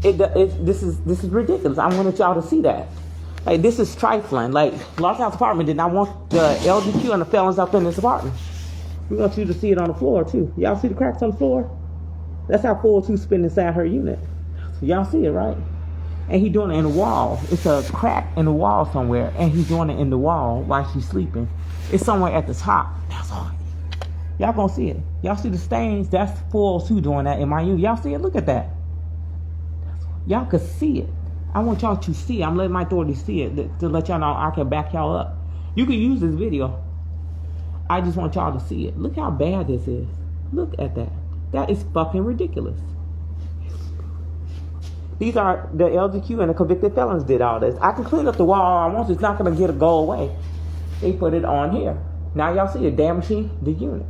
This is ridiculous. I wanted y'all to see that. Like, this is trifling. Like, Los Angeles Apartment did not want the LGBTQ and the felons up in this apartment. We want you to see it on the floor too. Y'all see the cracks on the floor? That's how 402 spin inside her unit. So y'all see it, right? And he doing it in the wall. It's a crack in the wall somewhere, and he's doing it in the wall while she's sleeping. It's somewhere at the top. That's all. Y'all gonna see it. Y'all see the stains? That's 402 doing that in my unit. Y'all see it? Look at that. Y'all can see it. I want y'all to see it. I'm letting my authorities see it to let y'all know I can back y'all up. You can use this video. I just want y'all to see it. Look how bad this is. Look at that. That is fucking ridiculous. These are the LGBTQ and the convicted felons did all this. I can clean up the wall all I want. It's not going to go away. They put it on here. Now y'all see it damaging the unit.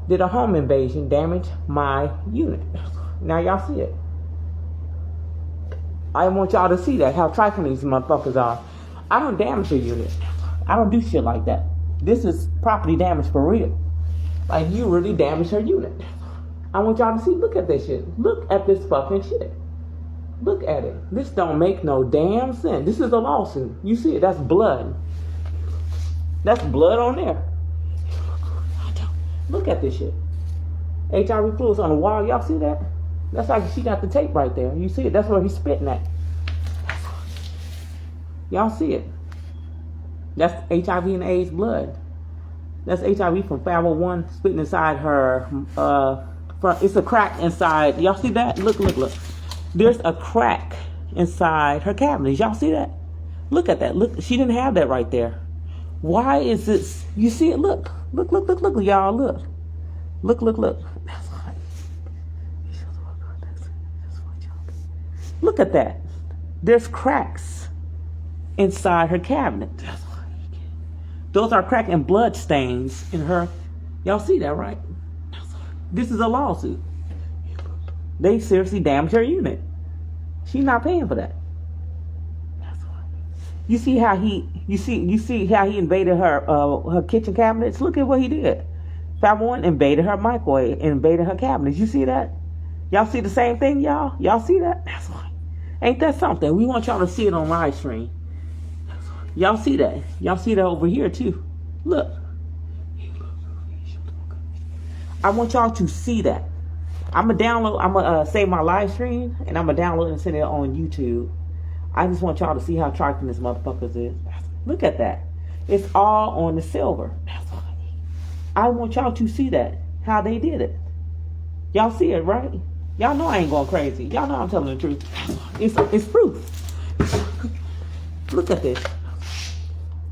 Did a home invasion damage my unit? Now y'all see it. I want y'all to see that, how trifling these motherfuckers are. I don't damage a unit. I don't do shit like that. This is property damage for real. Like, you really damaged her unit. I want y'all to see, look at this shit. Look at this fucking shit. Look at it. This don't make no damn sense. This is a lawsuit. You see it, that's blood. That's blood on there. Look at this shit. HIV fluids on the wall. Y'all see that? That's like she got the tape right there. You see it? That's where he's spitting at. Y'all see it? That's HIV and AIDS blood. That's HIV from 501 spitting inside her. It's a crack inside. Y'all see that? Look. There's a crack inside her cavities. Y'all see that? Look at that. Look, she didn't have that right there. Why is this? You see it? Look, y'all. Look. Look at that. There's cracks inside her cabinet. Those are crack and blood stains in her. Y'all see that, right? This is a lawsuit. They seriously damaged her unit. She's not paying for that. You see how he invaded her kitchen cabinets? Look at what he did. 501 invaded her microwave, invaded her cabinets. You see that? Y'all see the same thing, y'all? Y'all see that? That's right. Ain't that something? We want y'all to see it on live stream. Y'all see that? Y'all see that over here too. Look. I want y'all to see that. I'm gonna save my live stream and I'm gonna download and send it on YouTube. I just want y'all to see how trifling this motherfuckers is. Look at that. It's all on the silver. I want y'all to see that. How they did it. Y'all see it, right? Y'all know I ain't going crazy. Y'all know I'm telling the truth. It's proof. Look at this.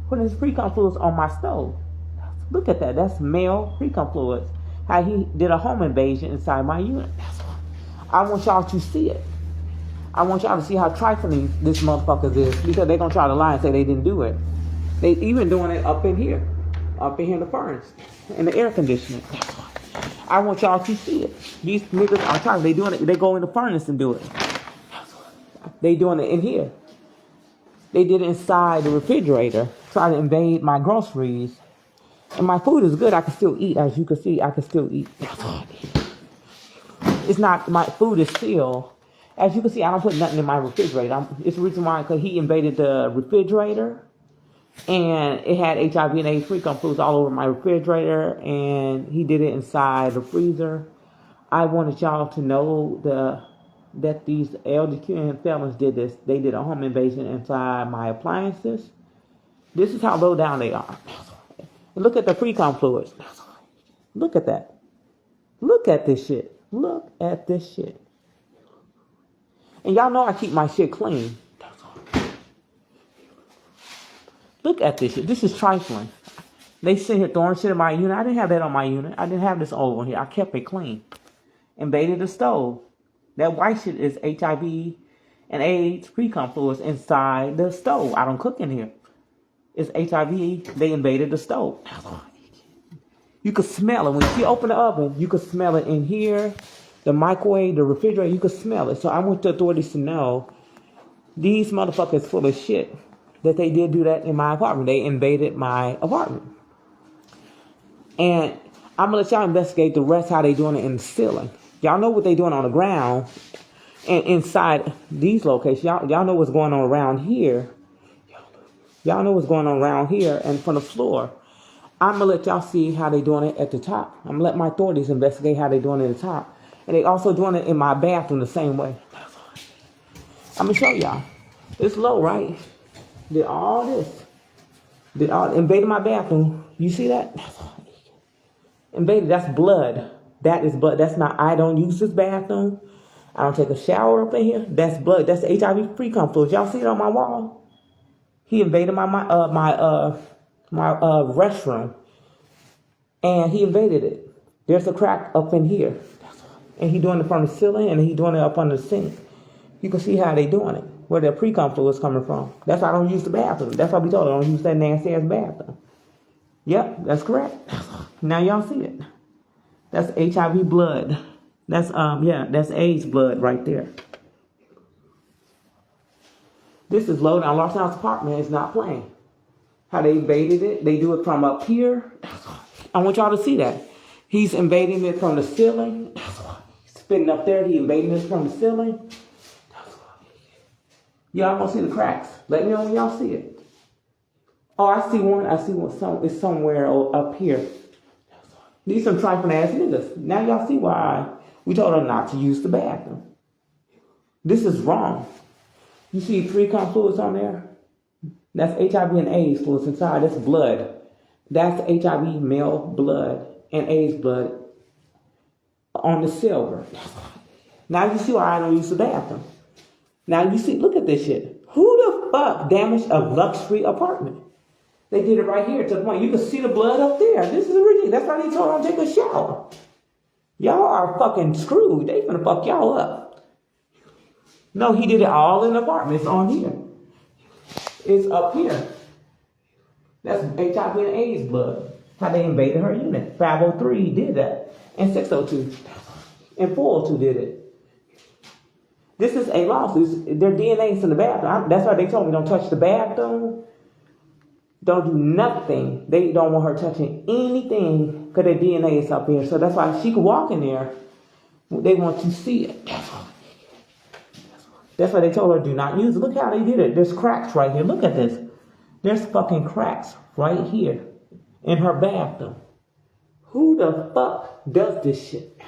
Putting his pre-cum fluids on my stove. Look at that. That's male pre-cum fluids. How he did a home invasion inside my unit. I want y'all to see it. I want y'all to see how trifling this motherfucker is, because they're going to try to lie and say they didn't do it. They even doing it up in here in the furnace, in the air conditioning. I want y'all to see it. These niggas are trifling. They doing it. They go in the furnace and do it. They doing it in here. They did it inside the refrigerator, trying to invade my groceries. And my food is good. I can still eat. As you can see, I can still eat. It's not, my food is still, as you can see, I don't put nothing in my refrigerator. It's the reason why, because he invaded the refrigerator. And it had HIV and AIDS pre-cum fluids all over my refrigerator. And he did it inside the freezer. I wanted y'all to know that these LGBTQ felons did this. They did a home invasion inside my appliances. This is how low down they are. And look at the pre-cum fluids. Look at that. Look at this shit. Look at this shit. And y'all know I keep my shit clean. Look at this shit. This is trifling. They sit here throwing shit in my unit. I didn't have that on my unit. I didn't have this over here. I kept it clean. Invaded the stove. That white shit is HIV and AIDS pre-cum fluids inside the stove. I don't cook in here. It's HIV. They invaded the stove. You could smell it. When you open the oven, you could smell it in here. The microwave, the refrigerator, you could smell it. So I want the authorities to know these motherfuckers full of shit. That they did do that in my apartment. They invaded my apartment. And I'm going to let y'all investigate the rest, how they doing it in the ceiling. Y'all know what they doing on the ground and inside these locations. Y'all know what's going on around here. Y'all know what's going on around here and from the floor. I'm going to let y'all see how they doing it at the top. I'm going to let my authorities investigate how they doing it at the top. And they also doing it in my bathroom the same way. I'm going to show y'all. It's low, right? Did all this. Invaded my bathroom. You see that? Invaded. That's blood. That is blood. That's not, I don't use this bathroom. I don't take a shower up in here. That's blood. That's HIV pre-cum fluids. Y'all see it on my wall? He invaded my restroom. And he invaded it. There's a crack up in here. And he doing it from the ceiling, and he doing it up on the sink. You can see how they doing it, where their pre-cum fluid is coming from. That's why I don't use the bathroom. That's why we told her, don't use that nasty ass bathroom. Yep, that's correct. Now y'all see it. That's HIV blood. That's that's AIDS blood right there. This is low down. Los Angeles apartment is not playing. How they invaded it. They do it from up here. I want y'all to see that. He's invading it from the ceiling. Spitting up there. He invading it from the ceiling. Y'all gonna see the cracks. Let me know when y'all see it. Oh, I see one. It's somewhere up here. These some trifling ass niggas. Now y'all see why we told them not to use the bathroom. This is wrong. You see 3 cum fluids on there? That's HIV and AIDS fluids inside. That's blood. That's HIV male blood and AIDS blood on the silver. Now you see why I don't use the bathroom. Now you see, look at this shit. Who the fuck damaged a luxury apartment? They did it right here to the point you can see the blood up there. This is ridiculous. That's why they told them to take a shower. Y'all are fucking screwed. They gonna fuck y'all up. No, he did it all in the apartment. It's on here. It's up here. That's HIV and AIDS blood. How they invaded her unit. 503 did that. And 602. And 402 did it. This is a lawsuit. Their DNA's in the bathroom. That's why they told me don't touch the bathroom. Don't do nothing. They don't want her touching anything because their DNA is up here. So that's why she could walk in there. They want to see it. That's why they told her do not use it. Look how they did it. There's cracks right here. Look at this. There's fucking cracks right here in her bathroom. Who the fuck does this shit?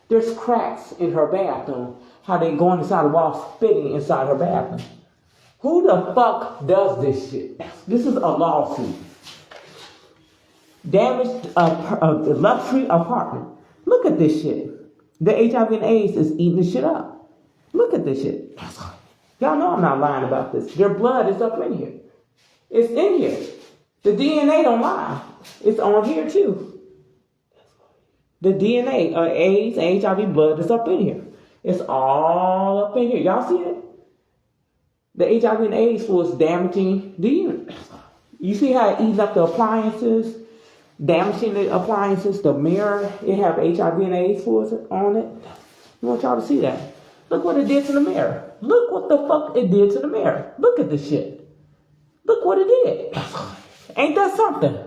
There's cracks in her bathroom. How they go inside the wall, spitting inside her bathroom. Who the fuck does this shit? This is a lawsuit. Damaged a luxury apartment. Look at this shit. The HIV and AIDS is eating this shit up. Look at this shit. Y'all know I'm not lying about this. Their blood is up in here. It's in here. The DNA don't lie. It's on here too. The DNA, AIDS and HIV blood is up in here. It's all up in here. Y'all see it? The HIV and AIDS was damaging the unit. You see how it eats up the appliances, damaging the appliances, the mirror. It have HIV and AIDS fluids on it. You want y'all to see that? Look what it did to the mirror. Look what the fuck it did to the mirror. Look at this shit. Look what it did. Ain't that something?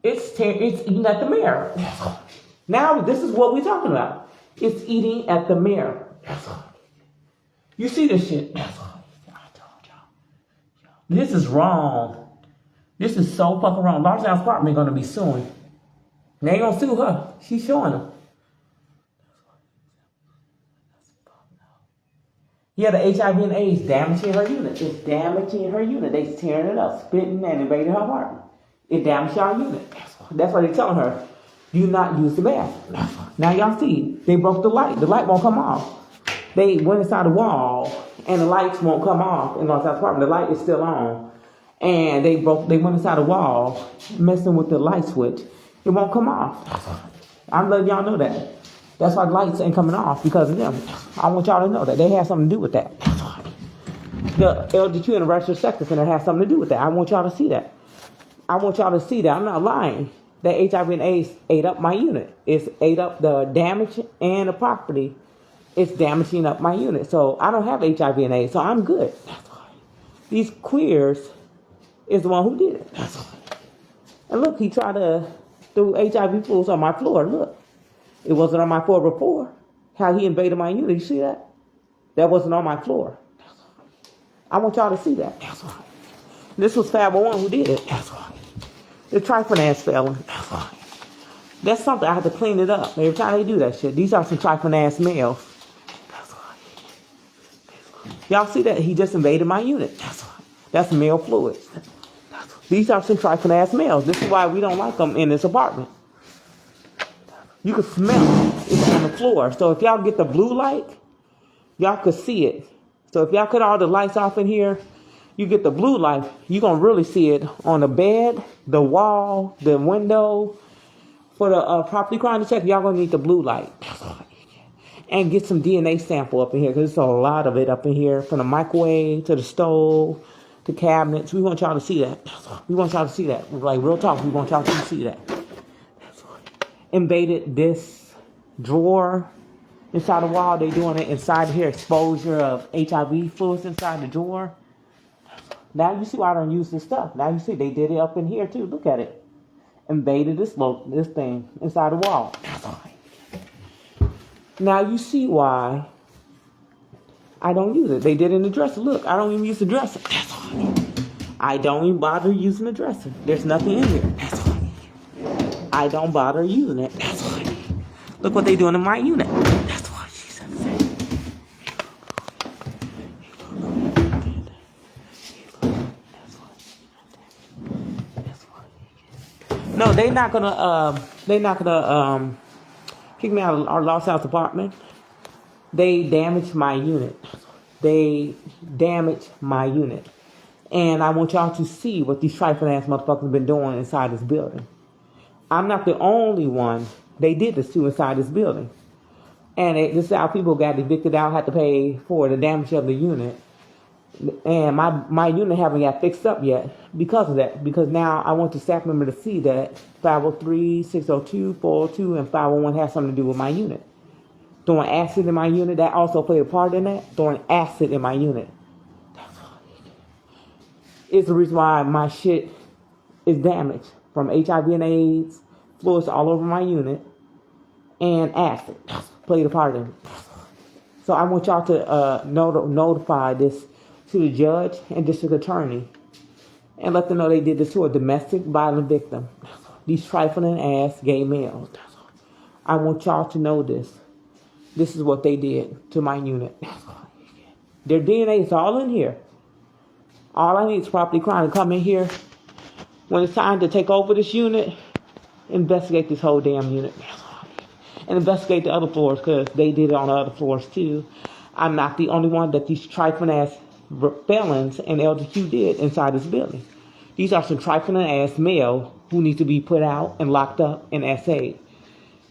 It's eating at the mirror. Now this is what we're talking about. It's eating at the mirror. You see this shit? This is wrong. This is so fucking wrong. Los Angeles apartment gonna be suing. They ain't gonna sue her. She's showing them. Yeah, the HIV and AIDS damaging her unit. It's damaging her unit. They tearing it up, spitting and invading her apartment. It damaged our unit. That's why they telling her, do not use the bathroom. Now y'all see, they broke the light. The light won't come off. They went inside the wall, and the lights won't come off in Los Angeles apartment. The light is still on. And they went inside the wall, messing with the light switch. It won't come off. I'm letting y'all know that. That's why the lights ain't coming off, because of them. I want y'all to know that they have something to do with that. The LGBTQ and the registered sex offender has something to do with that. I want y'all to see that. I want y'all to see that. I'm not lying. That HIV and AIDS ate up my unit. It's ate up the damage and the property. It's damaging up my unit. So I don't have HIV and AIDS, so I'm good. These queers is the one who did it. And look, he tried to do HIV fluids on my floor. Look. It wasn't on my floor before. How he invaded my unit. You see that? That wasn't on my floor. I want y'all to see that. This was 501 who did it. The trifling ass felon. That's something. I have to clean it up. Every time they do that shit. These are some trifling ass males. Y'all see that? He just invaded my unit. That's male fluids. These are some trifling ass males. This is why we don't like them in this apartment. You can smell it. It's on the floor. So if y'all get the blue light, y'all could see it. So if y'all cut all the lights off in here, you get the blue light, you're going to really see it on the bed, the wall, the window, For the property crime check, y'all gonna need the blue light. And get some DNA sample up in here, because there's a lot of it up in here, from the microwave to the stove to cabinets. We want y'all to see that. We want y'all to see that. Like, real talk, we want y'all to see that. Invaded this drawer inside the wall. They doing it inside here. Exposure of HIV fluids inside the drawer. Now you see why I don't use this stuff. Now you see they did it up in here too. Look at it. Invaded this thing inside the wall. Now you see why I don't use it. They did it in the dresser. Look, I don't even use the dresser. I don't even bother using the dresser. There's nothing in here. I don't bother using it. Look what they doing in my unit. That's what she said. No, they're not gonna kick me out of our lost house apartment. They damaged my unit. And I want y'all to see what these trifling ass motherfuckers have been doing inside this building. I'm not the only one. They did this to inside this building. And this is how people got evicted out, had to pay for the damage of the unit. And my unit haven't got fixed up yet because of that. Because now I want the staff member to see that 503, 602, 402, and 501 has something to do with my unit. Throwing acid in my unit, that also played a part in that. Throwing acid in my unit. It's the reason why my shit is damaged. From HIV and AIDS, fluids all over my unit, and acid played a part in it. So I want y'all to notify this to the judge and district attorney and let them know they did this to a domestic violence victim. These trifling ass gay males. I want y'all to know this. This is what they did to my unit. Their DNA is all in here. All I need is property crime to come in here. When it's time to take over this unit, investigate this whole damn unit. And investigate the other floors, because they did it on the other floors too. I'm not the only one that these trifling ass felons and LGBTQ did inside this building. These are some trifling ass male who need to be put out and locked up and essayed.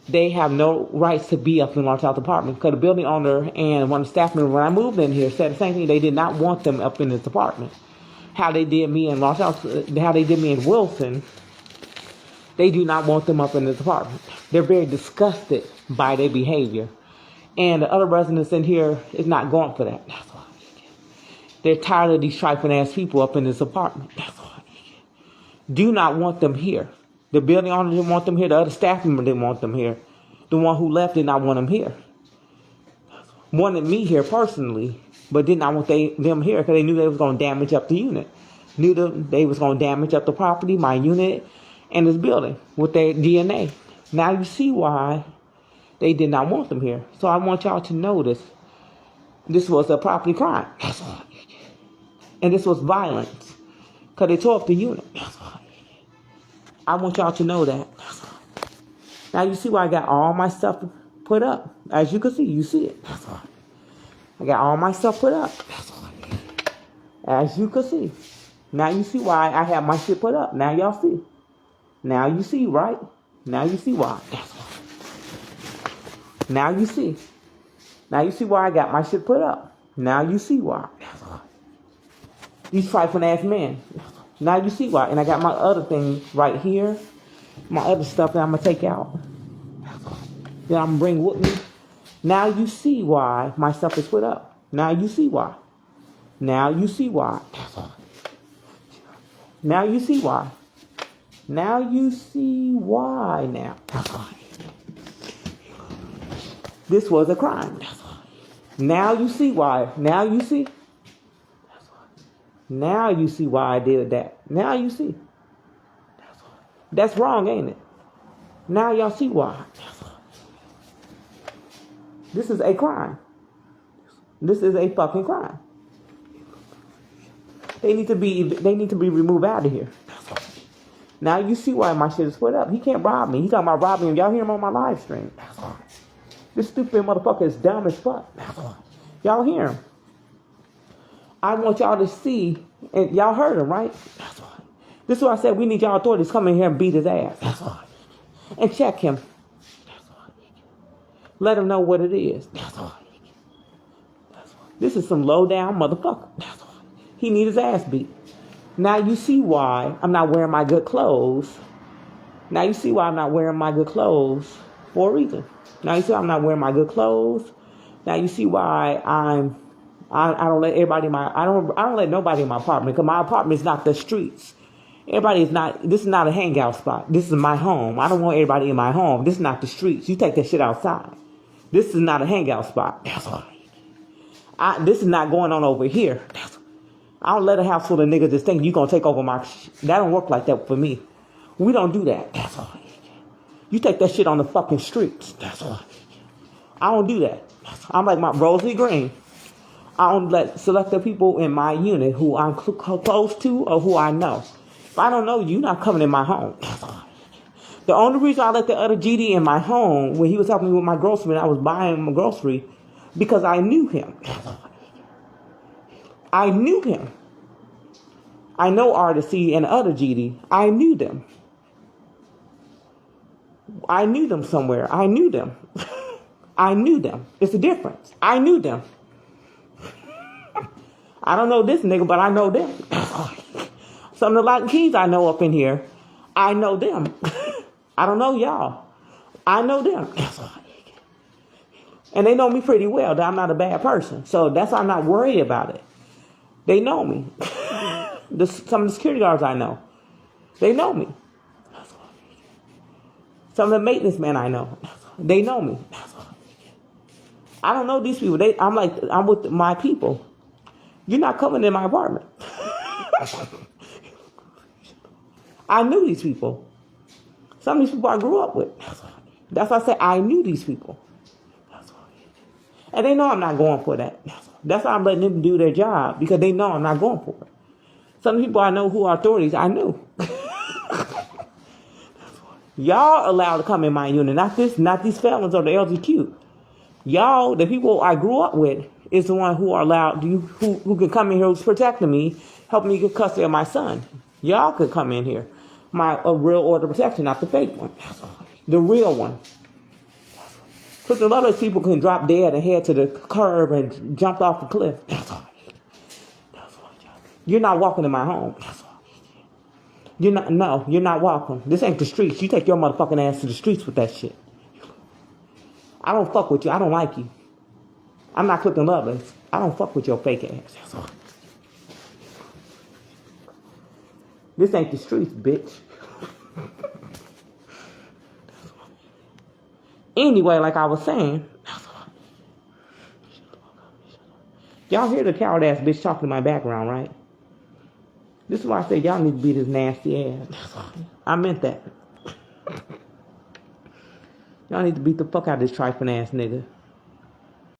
They have no rights to be up in Large House Apartment, because the building owner and one of the staff members, when I moved in here, said the same thing. They did not want them up in this apartment. How they did me in Large House, how they did me in Wilson, they do not want them up in this apartment. They're very disgusted by their behavior. And the other residents in here is not going for that. They're tired of these trifling ass people up in this apartment. Do not want them here. The building owner didn't want them here. The other staff member didn't want them here. The one who left did not want them here. Wanted me here personally, but did not want them here because they knew they was going to damage up the unit. Knew they was going to damage up the property, my unit, and this building with their DNA. Now you see why they did not want them here. So I want y'all to know this. This was a property crime. And this was violence. Because they tore up the unit. I want y'all to know that. Now you see why I got all my stuff put up. As you can see, you see it. I got all my stuff put up. As you can see. Now you see why I have my shit put up. Now y'all see. Now you see, right? Now you see why. Now you see. Now you see why I got my shit put up. Now you see why. These trifling ass men. Now you see why. And I got my other thing right here. My other stuff that I'm going to take out. That I'm going to bring with me. Now you see why my stuff is put up. Now you see why. Now you see why. Now you see why. Now you see why now. This was a crime. Now you see why. Now you see. Now you see why I did that. Now you see. That's wrong, ain't it? Now y'all see why. This is a crime. This is a fucking crime. They need to be removed out of here. Now you see why my shit is put up. He can't rob me. He talking about robbing him. Y'all hear him on my live stream. This stupid motherfucker is dumb as fuck. Y'all hear him. I want y'all to see, and y'all heard him, right? This is why I said we need y'all authorities to come in here and beat his ass. And check him. Let him know what it is. This is some low down motherfucker. He need his ass beat. Now you see why I'm not wearing my good clothes. Now you see why I'm not wearing my good clothes for a reason. Now you see why I'm not wearing my good clothes. Now you see why I don't let everybody in my I don't let nobody in my apartment, because my apartment is not the streets. Everybody is not. This is not a hangout spot. This is my home. I don't want everybody in my home. This is not the streets. You take that shit outside. This is not a hangout spot. That's all. This is not going on over here. I don't let a house full of niggas just think you gonna take over my shit. That don't work like that for me. We don't do that. That's all. You take that shit on the fucking streets. That's all. I don't do that. I'm like my Rosie Green. I don't let selective people in my unit who I'm close to or who I know. If I don't know you, you're not coming in my home. The only reason I let the other GD in my home when he was helping me with my grocery and I was buying my grocery, because I knew him. I knew him. I know RDC and other GD. I knew them. I knew them somewhere. I knew them. I knew them. It's a difference. I knew them. I don't know this nigga, but I know them. Some of the Latin Kings I know up in here, I know them. I don't know y'all. I know them. And they know me pretty well, that I'm not a bad person. So that's why I'm not worried about it. They know me. Some of the security guards I know, they know me. Some of the maintenance men I know, they know me. I don't know these people. I'm with my people. You're not coming in my apartment. I knew these people. Some of these people I grew up with. That's why I said I knew these people. And they know I'm not going for that. That's why I'm letting them do their job, because they know I'm not going for it. Some people I know who are authorities, I knew. Y'all allowed to come in my unit, not these felons or the LGBTQ. Y'all, the people I grew up with, is the one who are allowed, who can come in here, who's protecting me, helping me get custody of my son. Y'all could come in here. A real order of protection, not the fake one. The real one. Because a lot of those people can drop dead and head to the curb and jump off the cliff. You're not walking in my home. You're not walking. This ain't the streets. You take your motherfucking ass to the streets with that shit. I don't fuck with you. I don't like you. I'm not Clifton Lovelace. I don't fuck with your fake ass. This ain't the streets, bitch. Anyway, like I was saying, y'all hear the coward ass bitch talking in my background, right? This is why I say y'all need to beat his nasty ass. I meant that. Y'all need to beat the fuck out of this trifling ass nigga.